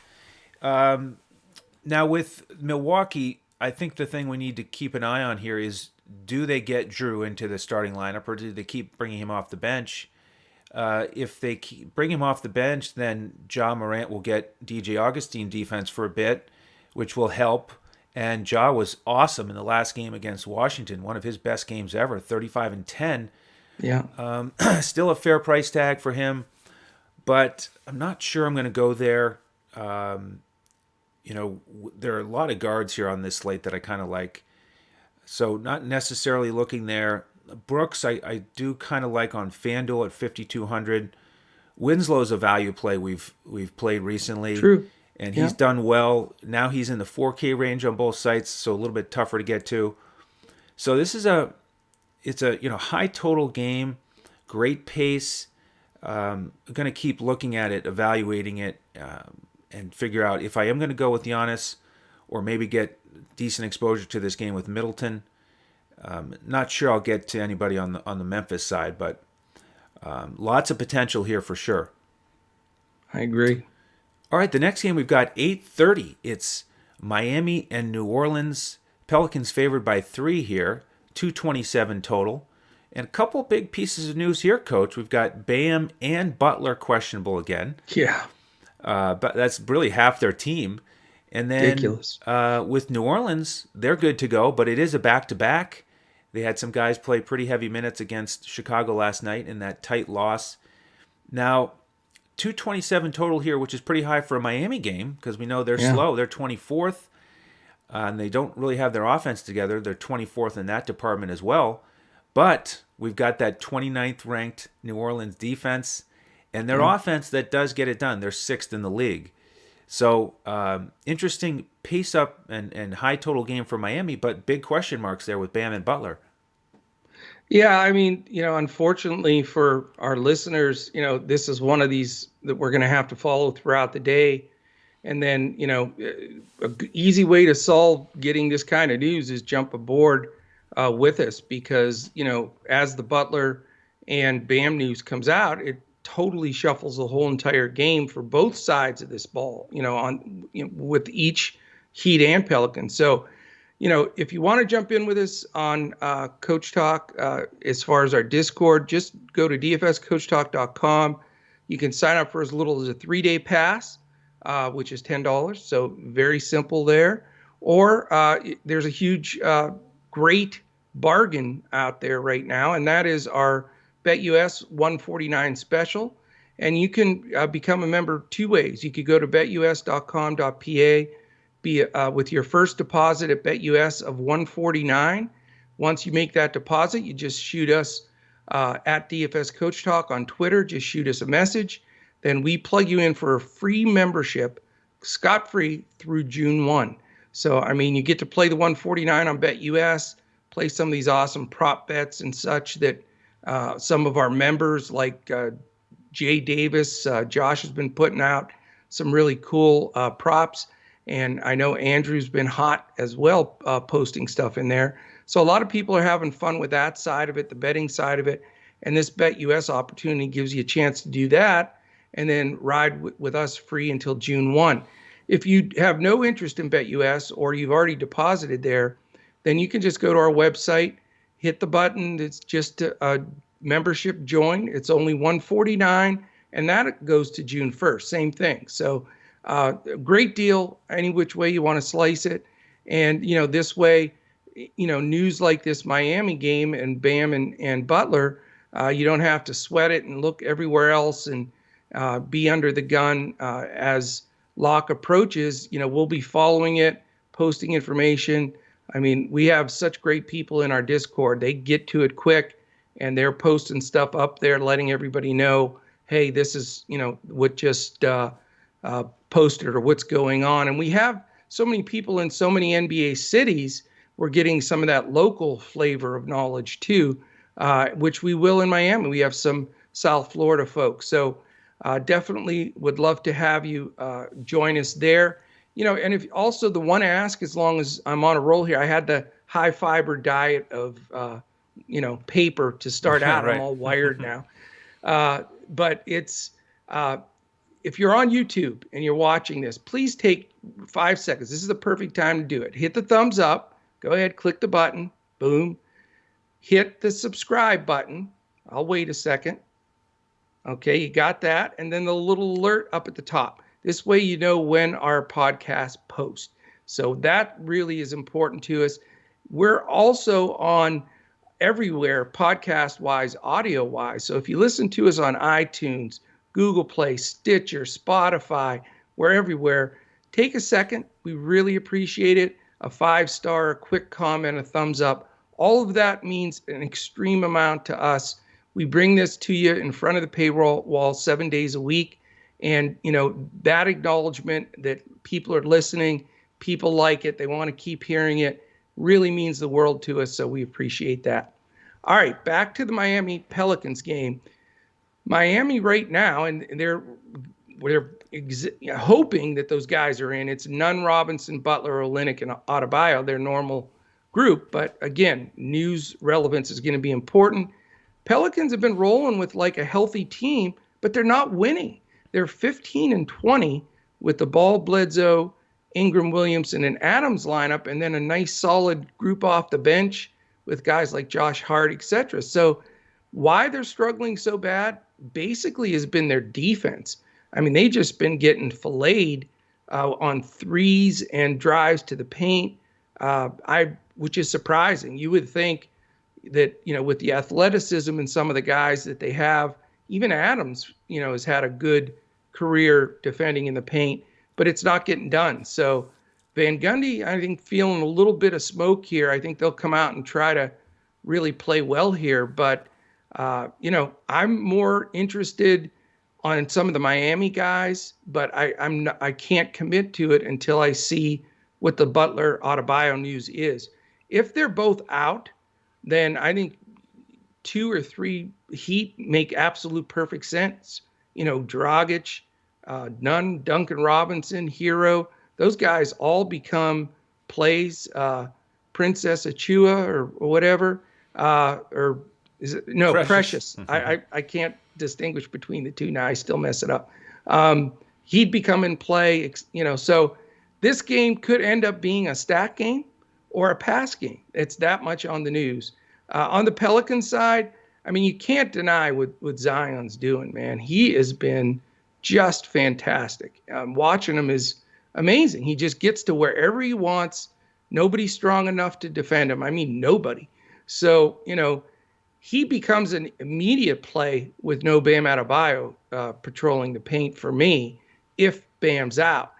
S1: Now with Milwaukee, I think the thing we need to keep an eye on here is, do they get Drew into the starting lineup, or do they keep bringing him off the bench? If they bring him off the bench, then Ja Morant will get DJ Augustine defense for a bit, which will help. And Ja was awesome in the last game against Washington, one of his best games ever, 35 and 10.
S2: Yeah.
S1: Still a fair price tag for him, but I'm not sure I'm going to go there. There are a lot of guards here on this slate that I kind of like. So not necessarily looking there. Brooks, I do kind of like on FanDuel at 5,200. Winslow's a value play we've played recently.
S2: True.
S1: And
S2: Yeah.
S1: he's done well. Now he's in the 4K range on both sites, so a little bit tougher to get to. So this is it's a high total game, great pace. I'm going to keep looking at it, evaluating it, and figure out if I am going to go with Giannis or maybe get decent exposure to this game with Middleton. Not sure I'll get to anybody on the Memphis side, but lots of potential here for sure.
S2: I agree.
S1: All right, the next game we've got 8:30. It's Miami and New Orleans. Pelicans favored by 3 here, 227 total. And a couple big pieces of news here, Coach. We've got Bam and Butler questionable again.
S2: Yeah.
S1: But that's really half their team. And then
S2: Ridiculous.
S1: With New Orleans, they're good to go, but it is a back-to-back. They had some guys play pretty heavy minutes against Chicago last night in that tight loss. Now, 227 total here, which is pretty high for a Miami game because we know they're slow. They're 24th, and they don't really have their offense together. They're 24th in that department as well. But we've got that 29th ranked New Orleans defense, and their offense that does get it done. They're 6th in the league. So interesting pace up and high total game for Miami, but big question marks there with Bam and Butler.
S2: Yeah, I mean, unfortunately for our listeners, this is one of these that we're going to have to follow throughout the day. And then, easy way to solve getting this kind of news is jump aboard with us because, as the Butler and Bam news comes out, it totally shuffles the whole entire game for both sides of this ball, with each Heat and Pelican. So, if you want to jump in with us on Coach Talk, as far as our Discord, just go to dfscoachtalk.com. You can sign up for as little as a 3-day pass, which is $10. So very simple there. Or there's a huge, great bargain out there right now, and that is our BetUS 149 special. And you can become a member 2 ways. You could go to betus.com.pa. With your first deposit at BetUS of $149. Once you make that deposit, you just shoot us at DFS Coach Talk on Twitter. Just shoot us a message. Then we plug you in for a free membership, scot-free through June 1. So, I mean, you get to play the 149 on BetUS, play some of these awesome prop bets and such that some of our members like Jay Davis, Josh has been putting out some really cool props. And I know Andrew's been hot as well, posting stuff in there. So a lot of people are having fun with that side of it, the betting side of it. And this BetUS opportunity gives you a chance to do that and then ride with us free until June 1. If you have no interest in BetUS or you've already deposited there, then you can just go to our website, hit the button. It's just a membership join. It's only $149, and that goes to June 1st. Same thing. So great deal any which way you want to slice it. And, this way, news like this Miami game and Bam and Butler, you don't have to sweat it and look everywhere else and be under the gun as lock approaches. We'll be following it, posting information. I mean, we have such great people in our Discord. They get to it quick and they're posting stuff up there, letting everybody know, hey, this is, what just posted or what's going on. And we have so many people in so many NBA cities. We're getting some of that local flavor of knowledge too, which we will in Miami. We have some South Florida folks. So definitely would love to have you join us there. And if also the one ask, as long as I'm on a roll here, I had the high fiber diet of, paper to start out. I'm
S1: Right.
S2: all wired now. But it's, if you're on YouTube and you're watching this, please take 5 seconds. This is the perfect time to do it. Hit the thumbs up. Go ahead, click the button. Boom. Hit the subscribe button. I'll wait a second. Okay, you got that. And then the little alert up at the top. This way you know when our podcast posts. So that really is important to us. We're also on everywhere, podcast-wise, audio-wise. So if you listen to us on iTunes, Google Play, Stitcher, Spotify, we're everywhere. Take a second. We really appreciate it. A 5-star, a quick comment, a thumbs up. All of that means an extreme amount to us. We bring this to you in front of the payroll wall 7 days a week. And, that acknowledgement that people are listening, people like it, they want to keep hearing it, really means the world to us. So we appreciate that. All right, back to the Miami Pelicans game. Miami right now, and they're hoping that those guys are in. It's Nunn, Robinson, Butler, Olynyk, and Adebayo, their normal group. But again, news relevance is going to be important. Pelicans have been rolling with like a healthy team, but they're not winning. They're 15-20 with the Ball, Bledsoe, Ingram, Williamson, and Adams lineup, and then a nice solid group off the bench with guys like Josh Hart, etc. So why they're struggling so bad basically has been their defense. I mean, they just been getting filleted on threes and drives to the paint, which is surprising. You would think that, with the athleticism and some of the guys that they have, even Adams, has had a good career defending in the paint, but it's not getting done. So Van Gundy, I think, feeling a little bit of smoke here. I think they'll come out and try to really play well here. But, I'm more interested on some of the Miami guys, but I can't commit to it until I see what the Butler Adebayo news is. If they're both out, then I think 2 or 3 Heat make absolute perfect sense. Dragic, Nunn, Duncan Robinson, Hero, those guys all become plays. Princess Achua or whatever, or is it no Precious? I can't distinguish between the two now. I still mess it up. He'd become in play. So this game could end up being a stat game or a pass game. It's that much on the news. On the Pelican side, I mean, you can't deny what Zion's doing, man. He has been just fantastic. Watching him is amazing. He just gets to wherever he wants. Nobody's strong enough to defend him. I mean, nobody. So, he becomes an immediate play with no Bam Adebayo patrolling the paint for me if Bam's out.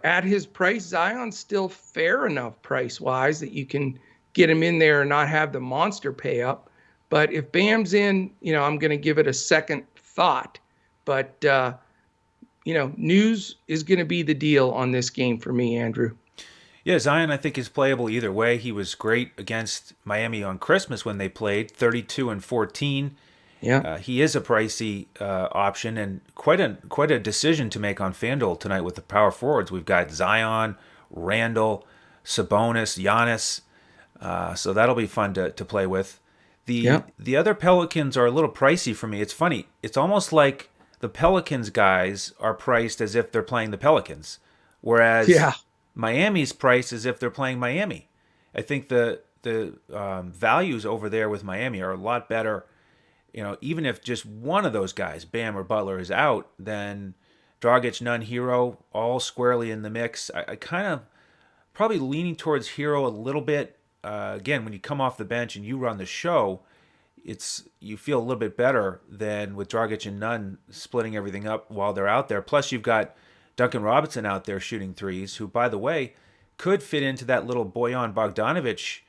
S2: At his price, Zion's still fair enough price-wise that you can get him in there and not have the monster pay up. But if Bam's in, I'm going to give it a second thought. But, news is going to be the deal on this game for me, Andrew.
S1: Yeah, Zion, I think, is playable either way. He was great against Miami on Christmas when they played, 32-14.
S2: Yeah.
S1: He is a pricey option and quite a decision to make on FanDuel tonight with the power forwards. We've got Zion, Randall, Sabonis, Giannis. So that'll be fun to play with. The other Pelicans are a little pricey for me. It's funny. It's almost like the Pelicans guys are priced as if they're playing the Pelicans, whereas Miami's priced as if they're playing Miami. I think the values over there with Miami are a lot better. Even if just one of those guys, Bam or Butler, is out, then Dragic, Nunn, Hero, all squarely in the mix. I kind of probably leaning towards Hero a little bit. Again, when you come off the bench and you run the show, you feel a little bit better than with Dragic and Nunn splitting everything up while they're out there. Plus, you've got Duncan Robinson out there shooting threes, who, by the way, could fit into that little Bojan Bogdanovic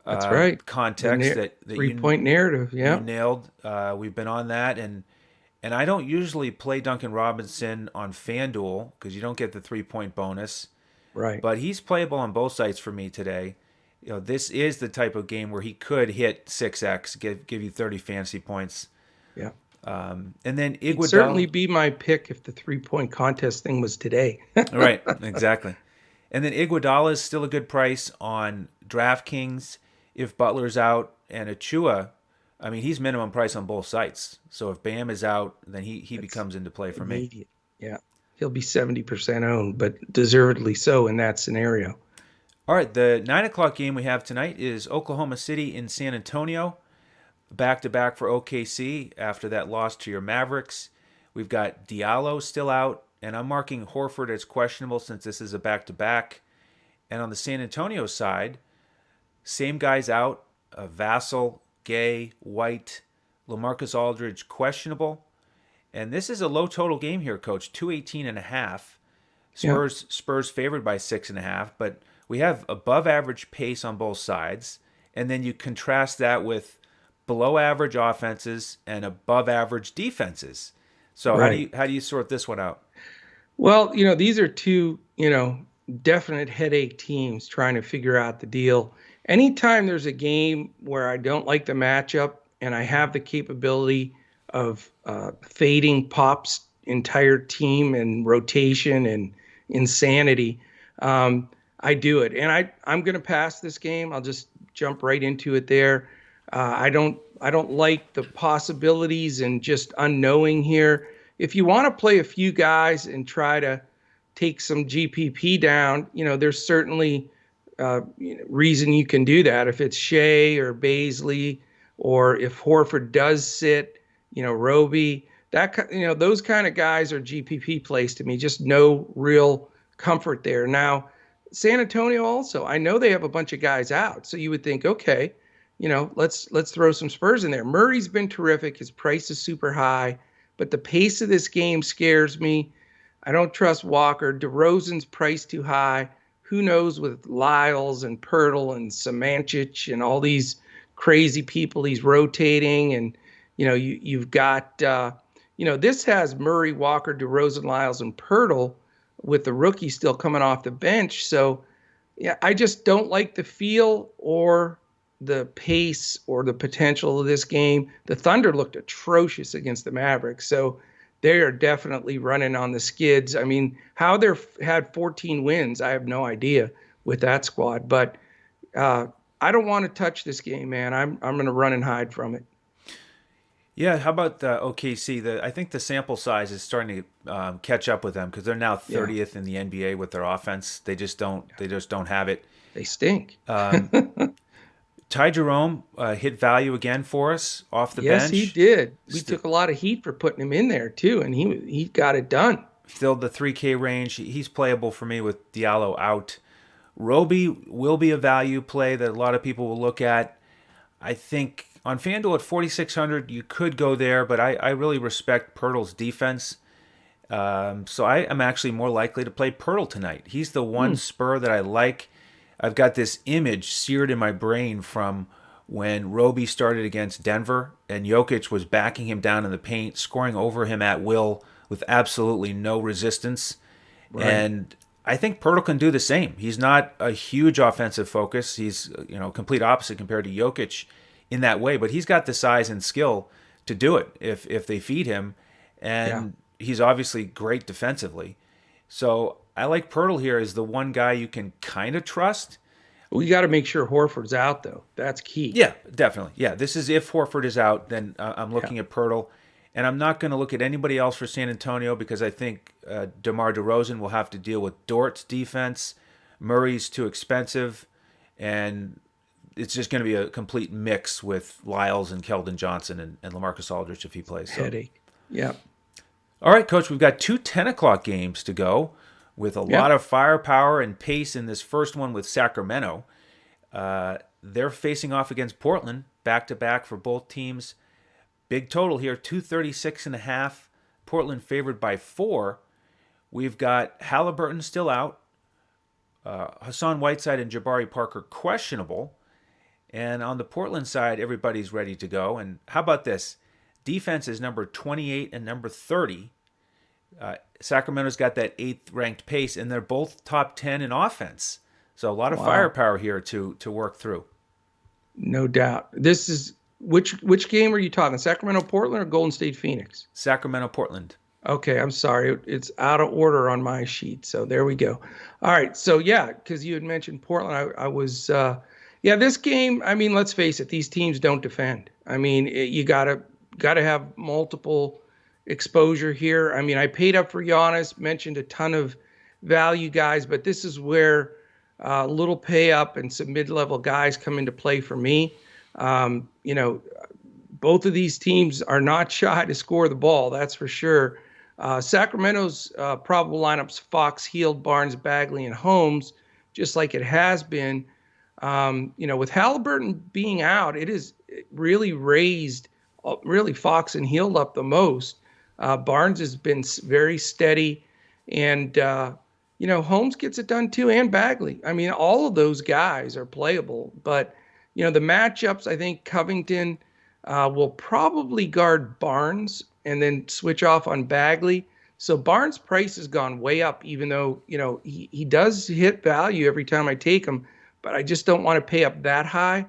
S2: That's right.
S1: context that
S2: 3 point narrative.
S1: you
S2: Yeah.
S1: nailed. We've been on that, and I don't usually play Duncan Robinson on FanDuel because you don't get the 3 point bonus,
S2: Right.
S1: but he's playable on both sites for me today. This is the type of game where he could hit 6x, give you 30 fantasy points.
S2: Yeah.
S1: And then
S2: He'd certainly
S1: Iguodala,
S2: be my pick if the 3 point contest thing was today.
S1: right? Exactly. And then Iguodala is still a good price on DraftKings if Butler's out, and Achua. I mean, he's minimum price on both sites. So if Bam is out, then he
S2: That's
S1: becomes into play for me.
S2: immediate. Yeah. He'll be 70% owned, but deservedly so in that scenario.
S1: All right, the 9 o'clock game we have tonight is Oklahoma City in San Antonio. Back to back for OKC after that loss to your Mavericks. We've got Diallo still out, and I'm marking Horford as questionable since this is a back to back. And on the San Antonio side, same guys out: Vassell, Gay, White, LaMarcus Aldridge questionable. And this is a low total game here, Coach. 218.5.
S2: Yeah.
S1: Spurs favored by 6.5, but we have above average pace on both sides, and then you contrast that with below average offenses and above average defenses. So
S2: Right.
S1: how do you sort this one out?
S2: Well, these are two, definite headache teams trying to figure out the deal. Anytime there's a game where I don't like the matchup and I have the capability of fading Pop's entire team and rotation and insanity, I do it. And I'm going to pass this game. I'll just jump right into it there. I don't like the possibilities and just unknowing here. If you want to play a few guys and try to take some GPP down, there's certainly reason you can do that. If it's Shea or Baisley, or if Horford does sit, Roby, those kind of guys are GPP plays to me. Just no real comfort there. Now, San Antonio also, I know they have a bunch of guys out, so you would think, okay, let's throw some Spurs in there. Murray's been terrific. His price is super high, but the pace of this game scares me. I don't trust Walker. DeRozan's price too high. Who knows with Lyles and Pirtle and Samancic and all these crazy people he's rotating. And, you've got, this has Murray, Walker, DeRozan, Lyles, and Pirtle with the rookie still coming off the bench. So, yeah, I just don't like the feel or the pace or the potential of this game. The Thunder looked atrocious against the Mavericks. So, they are definitely running on the skids. I mean, how they've had 14 wins, I have no idea with that squad. But I don't want to touch this game, man. I'm going to run and hide from it.
S1: Yeah, how about OKC? I think the sample size is starting to catch up with them because they're now 30th in the NBA with their offense. They just don't have it.
S2: They stink.
S1: Ty Jerome hit value again for us off the
S2: Yes,
S1: bench.
S2: he did. We took a lot of heat for putting him in there too, and he got it done.
S1: Filled the 3K range. He's playable for me with Diallo out. Roby will be a value play that a lot of people will look at. I think on FanDuel at 4,600, you could go there, but I really respect Pirtle's defense. So I am actually more likely to play Pirtle tonight. He's the one Spur that I like. I've got this image seared in my brain from when Roby started against Denver and Jokic was backing him down in the paint, scoring over him at will with absolutely no resistance. Right. And I think Pirtle can do the same. He's not a huge offensive focus. He's complete opposite compared to Jokic in that way, but he's got the size and skill to do it if they feed him. And he's obviously great defensively. So I like Pirtle here as the one guy you can kind of trust.
S2: We got to make sure Horford's out, though. That's key.
S1: Yeah, definitely. Yeah, this is if Horford is out, then I'm looking at Pirtle. And I'm not going to look at anybody else for San Antonio because I think DeMar DeRozan will have to deal with Dort's defense. Murray's too expensive. And it's just going to be a complete mix with Lyles and Keldon Johnson and LaMarcus Aldridge if he plays. So.
S2: Headache. Yeah.
S1: All right, Coach, we've got 2 10 o'clock games to go with a lot of firepower and pace in this first one with Sacramento. They're facing off against Portland, back-to-back for both teams. Big total here, 236.5. Portland favored by 4. We've got Halliburton still out. Hassan Whiteside and Jabari Parker questionable. And on the Portland side, everybody's ready to go. And how about this? Defense is number 28 and number 30. Sacramento's got that 8th ranked pace, and they're both top 10 in offense. So a lot of
S2: Wow.
S1: firepower here to work through.
S2: No doubt. This is which game are you talking? Sacramento, Portland, or Golden State, Phoenix?
S1: Sacramento, Portland.
S2: Okay, I'm sorry. It's out of order on my sheet. So there we go. All right. So yeah, because you had mentioned Portland, I was yeah, this game, I mean, let's face it, these teams don't defend. I mean, you gotta have multiple exposure here. I mean, I paid up for Giannis, mentioned a ton of value guys, but this is where little pay up and some mid-level guys come into play for me. You know, both of these teams are not shy to score the ball, that's for sure. Sacramento's probable lineups: Fox, Hield, Barnes, Bagley, and Holmes, just like it has been. You know, with Halliburton being out, it has really raised really Fox and Hield up the most. Barnes has been very steady, and you know, Holmes gets it done too, and Bagley. I mean, all of those guys are playable, but you know, the matchups, I think Covington will probably guard Barnes and then switch off on Bagley. So Barnes' price has gone way up, even though, you know, he does hit value every time I take him, but I just don't want to pay up that high.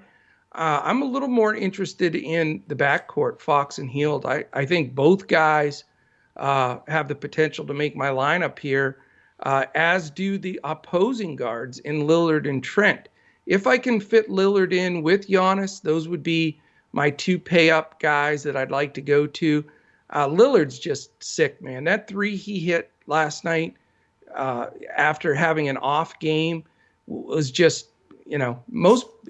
S2: I'm a little more interested in the backcourt, Fox and Hield. I think both guys have the potential to make my lineup here, as do the opposing guards in Lillard and Trent. If I can fit Lillard in with Giannis, those would be my two pay up guys that I'd like to go to. Lillard's just sick, man. That three he hit last night after having an off game was just, you know,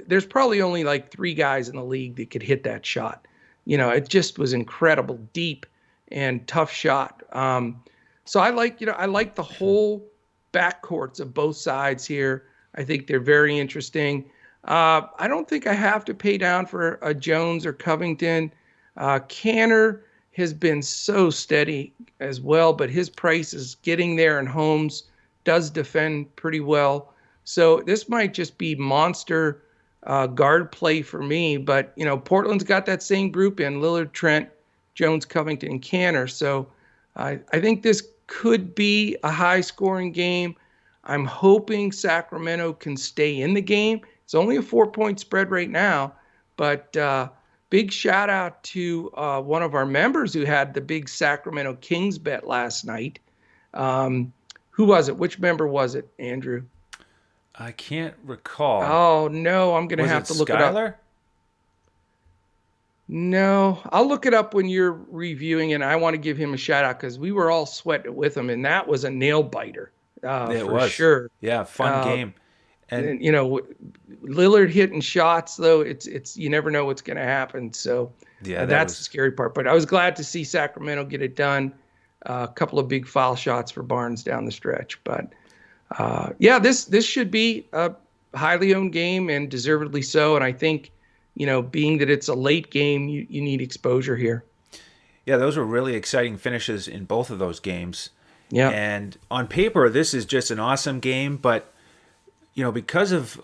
S2: there's probably only like three guys in the league that could hit that shot. You know, it just was incredible, deep and tough shot. So I like the whole backcourts of both sides here. I think they're very interesting. I don't think I have to pay down for a Jones or Covington. Canner has been so steady as well, but his price is getting there, and Holmes does defend pretty well. So this might just be monster guard play for me. But, you know, Portland's got that same group in Lillard, Trent, Jones, Covington, and Canner. So I think this could be a high-scoring game. I'm hoping Sacramento can stay in the game. It's only a 4-point spread right now, but big shout out to one of our members who had the big Sacramento Kings bet last night. Who was it? Which member was it, Andrew?
S1: I can't recall.
S2: Oh, no, I'm going to have to look it up. No, I'll look it up when you're reviewing, and I want to give him a shout out because we were all sweating with him, and that was a nail biter for sure.
S1: Yeah, fun game.
S2: And you know, Lillard hitting shots though, it's you never know what's going to happen. So yeah, that's the scary part. But I was glad to see Sacramento get it done. A couple of big foul shots for Barnes down the stretch, but yeah, this should be a highly owned game and deservedly so. And I think, you know, being that it's a late game, you need exposure here.
S1: Yeah, those were really exciting finishes in both of those games.
S2: Yeah,
S1: and on paper, this is just an awesome game, but you know, because of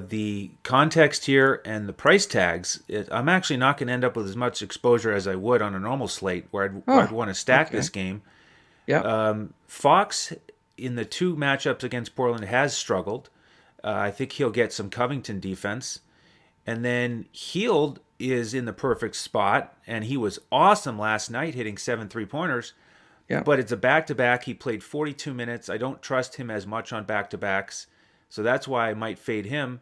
S1: the context here and the price tags, I'm actually not going to end up with as much exposure as I would on a normal slate where I'd want to stack this game.
S2: Yeah.
S1: Fox, in the two matchups against Portland, has struggled. I think he'll get some Covington defense. And then Hield is in the perfect spot, and he was awesome last night, hitting 7 3-pointers.
S2: Yeah.
S1: But it's a back-to-back. He played 42 minutes. I don't trust him as much on back-to-backs. So that's why I might fade him.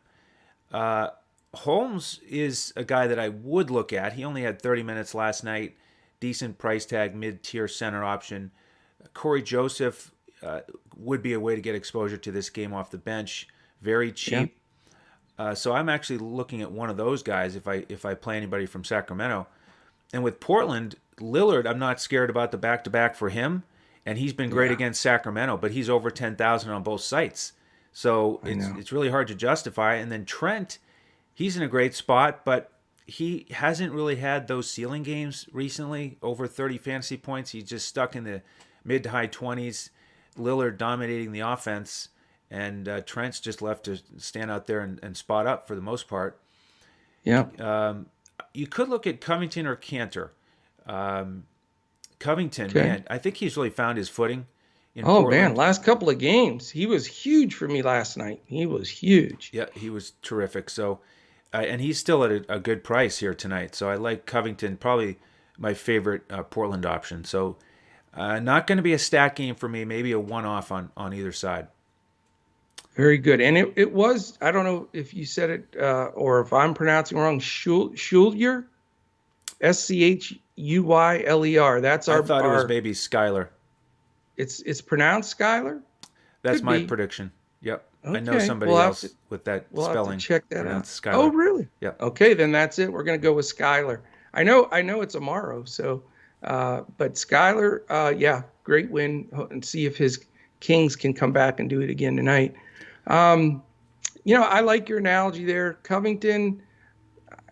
S1: Holmes is a guy that I would look at. He only had 30 minutes last night. Decent price tag, mid-tier center option. Corey Joseph would be a way to get exposure to this game off the bench. Very cheap. Yeah. So I'm actually looking at one of those guys if I play anybody from Sacramento. And with Portland, Lillard, I'm not scared about the back-to-back for him. And he's been great against Sacramento, but he's over 10,000 on both sites. So it's really hard to justify. And then Trent, he's in a great spot, but he hasn't really had those ceiling games recently, over 30 fantasy points. He's just stuck in the mid to high 20s. Lillard dominating the offense, and Trent's just left to stand out there and spot up for the most part.
S2: Yeah.
S1: You could look at Covington or Cantor. Um, Covington,
S2: Okay.
S1: man, I think he's really found his footing in
S2: Oh man,
S1: Portland.
S2: last couple of games, he was huge for me last night. He was huge.
S1: Yeah, he was terrific. So, and he's still at a good price here tonight. So I like Covington, probably my favorite Portland option. So, not going to be a stack game for me. Maybe a one-off on either side.
S2: Very good. And it was, I don't know if you said it or if I'm pronouncing wrong, Schuler, Schuyler. That's
S1: I thought it was
S2: our
S1: maybe Skyler.
S2: it's pronounced Skylar?
S1: That's
S2: Could
S1: my
S2: be.
S1: prediction. Yep. I know
S2: Okay.
S1: somebody else with that
S2: We'll have to
S1: spelling
S2: check that out.
S1: pronounced
S2: Oh,
S1: Skyler.
S2: really?
S1: Yep.
S2: Okay, then that's it. We're gonna go with Skylar. I know it's Amaro, so but Skylar, yeah, great win. And see if his Kings can come back and do it again tonight. Um, I like your analogy there. Covington,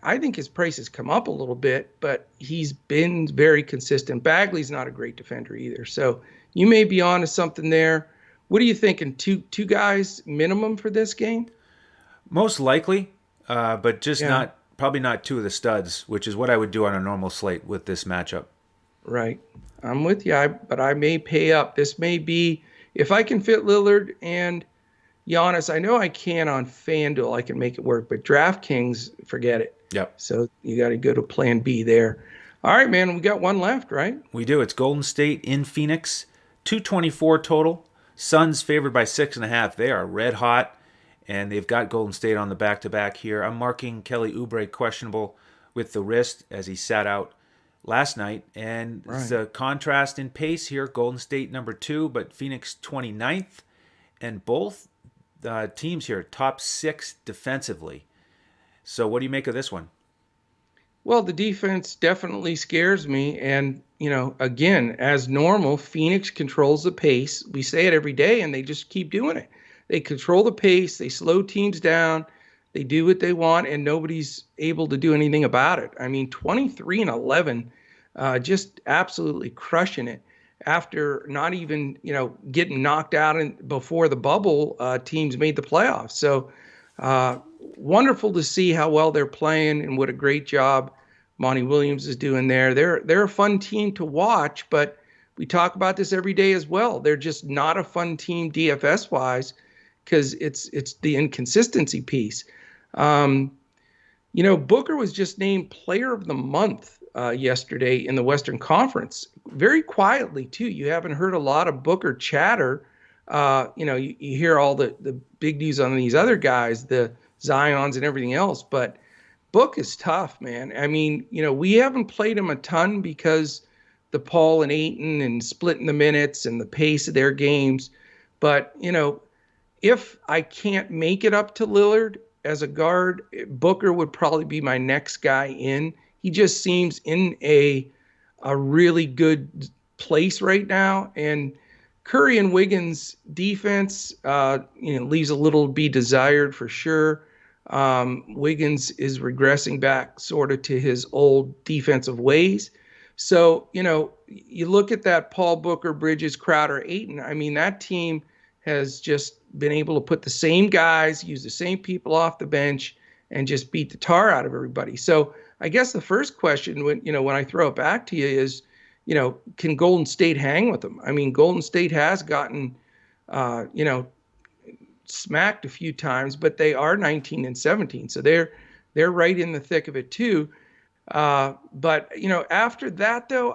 S2: I think his price has come up a little bit, but he's been very consistent. Bagley's not a great defender either. So you may be on to something there. What are you thinking? Two guys minimum for this game?
S1: Most likely, but just
S2: Yeah,
S1: not probably not two of the studs, which is what I would do on a normal slate with this matchup.
S2: right. I'm with you, but I may pay up. This may be if I can fit Lillard and Giannis. I know I can on FanDuel. I can make it work, but DraftKings, forget it.
S1: Yep.
S2: So you got to go to Plan B there. All right, man. We got one left, right?
S1: We do. It's Golden State in Phoenix, 224 total. Suns favored by 6.5. They are red hot, and they've got Golden State on the back-to-back here. I'm marking Kelly Oubre questionable with the wrist as he sat out last night. And
S2: Right.
S1: it's a contrast in pace here. Golden State number 2, but Phoenix 29th. And both teams here top 6 defensively. So what do you make of this one?
S2: Well, the defense definitely scares me. And, again, as normal, Phoenix controls the pace. We say it every day, and they just keep doing it. They control the pace, they slow teams down, they do what they want, and nobody's able to do anything about it. I mean, 23 and 11, just absolutely crushing it after not even, getting knocked out before the bubble teams made the playoffs. So, wonderful to see how well they're playing and what a great job Monty Williams is doing there. They're a fun team to watch, but we talk about this every day as well. They're just not a fun team DFS wise because it's the inconsistency piece. Booker was just named Player of the Month yesterday in the Western Conference, very quietly too. You haven't heard a lot of Booker chatter. You hear all the big news on these other guys, the Zions and everything else, but Book is tough, man. I mean, we haven't played him a ton because the Paul and Ayton and splitting the minutes and the pace of their games. But, if I can't make it up to Lillard as a guard, Booker would probably be my next guy in. He just seems in a really good place right now. And Curry and Wiggins defense, leaves a little to be desired for sure. Wiggins is regressing back sort of to his old defensive ways. So, you look at that Paul Booker, Bridges, Crowder, Ayton. I mean, that team has just been able to put the same guys, use the same people off the bench, and just beat the tar out of everybody. So I guess the first question when I throw it back to you is, can Golden State hang with them? I mean, Golden State has gotten, smacked a few times, but they are 19 and 17. So they're right in the thick of it too. But after that though,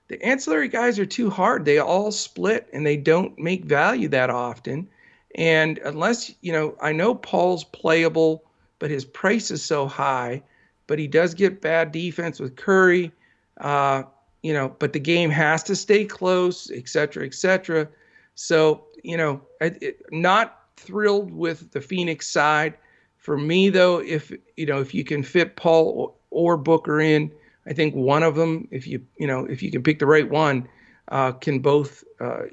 S2: the ancillary guys are too hard. They all split and they don't make value that often. And unless, I know Paul's playable, but his price is so high, but he does get bad defense with Curry, but the game has to stay close, et cetera, et cetera. So, not thrilled with the Phoenix side. For me, though, if you can fit Paul or Booker in, I think one of them, if you can pick the right one, can both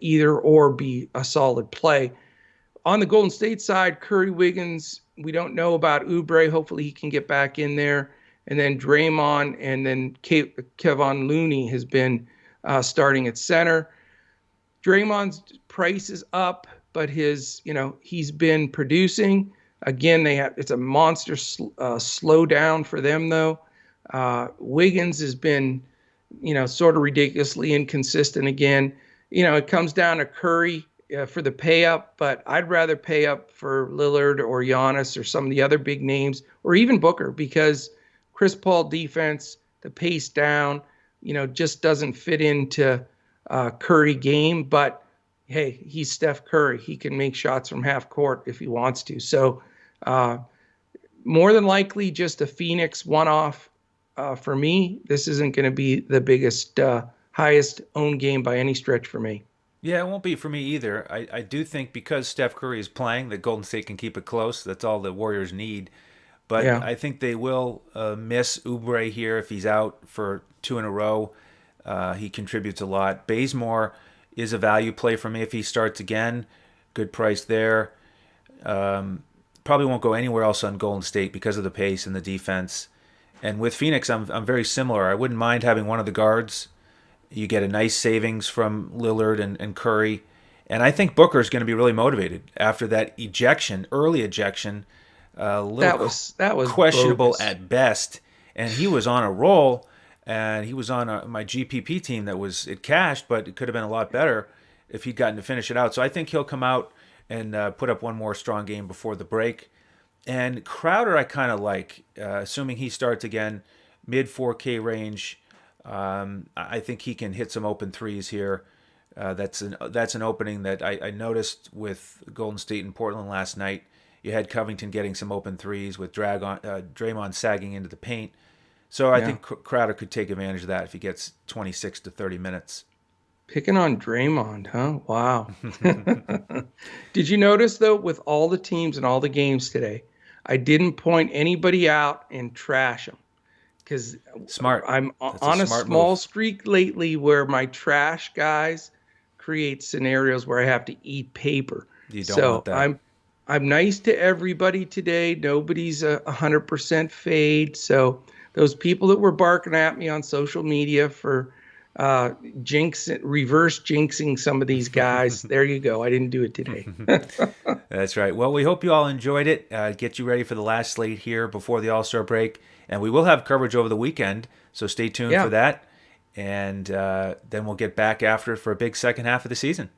S2: either or be a solid play. On the Golden State side, Curry, Wiggins, we don't know about Oubre. Hopefully he can get back in there. And then Draymond and then Kevon Looney has been starting at center. Draymond's price is up, but he's been producing. Again, it's a monster slowdown for them though. Wiggins has been, sort of ridiculously inconsistent again. It comes down to Curry for the pay up, but I'd rather pay up for Lillard or Giannis or some of the other big names, or even Booker, because Chris Paul defense, the pace down, just doesn't fit into Curry game. But hey, he's Steph Curry. He can make shots from half court if he wants to. So uh, more than likely, just a Phoenix one-off for me. This isn't going to be the biggest, highest owned game by any stretch for me.
S1: Yeah, it won't be for me either. I do think because Steph Curry is playing, that Golden State can keep it close. That's all the Warriors need. But
S2: Yeah,
S1: I think they will miss Oubre here if he's out for two in a row. He contributes a lot. Bazemore is a value play for me if he starts again. Good price there. Probably won't go anywhere else on Golden State because of the pace and the defense. And with Phoenix, I'm very similar. I wouldn't mind having one of the guards. You get a nice savings from Lillard and Curry. And I think Booker is going to be really motivated after that early ejection. A little
S2: that was
S1: questionable
S2: bogus.
S1: at best. And he was on a roll, and he was on my GPP team it cashed, but it could have been a lot better if he'd gotten to finish it out. So I think he'll come out and put up one more strong game before the break. And Crowder, I kind of like, assuming he starts again, mid 4K range. I think he can hit some open threes here. That's an opening that I noticed with Golden State and Portland last night. You had Covington getting some open threes with Draymond sagging into the paint. So I
S2: Yeah,
S1: think Crowder could take advantage of that if he gets 26 to 30 minutes.
S2: picking on Draymond, huh? Wow. Did you notice though, with all the teams and all the games today, I didn't point anybody out and trash them, because
S1: Smart.
S2: I'm
S1: That's a
S2: on a
S1: smart
S2: small
S1: move.
S2: streak lately where my trash guys create scenarios where I have to eat paper.
S1: You don't want
S2: So
S1: that.
S2: I'm nice to everybody today. Nobody's 100% fade. So those people that were barking at me on social media for reverse jinxing some of these guys, there you go. I didn't do it today.
S1: That's right. Well, we hope you all enjoyed it. Get you ready for the last slate here before the All Star break. And we will have coverage over the weekend, so stay tuned for
S2: Yeah.
S1: that. And then we'll get back after it for a big second half of the season.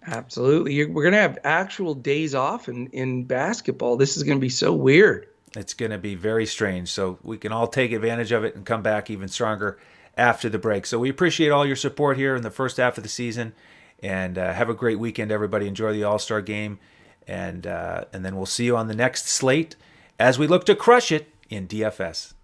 S2: Absolutely. We're going to have actual days off in basketball. This is going to be so weird.
S1: It's going to be very strange. So we can all take advantage of it and come back even stronger after the break. So we appreciate all your support here in the first half of the season. And have a great weekend, everybody. Enjoy the All Star game. And then we'll see you on the next slate as we look to crush it in DFS.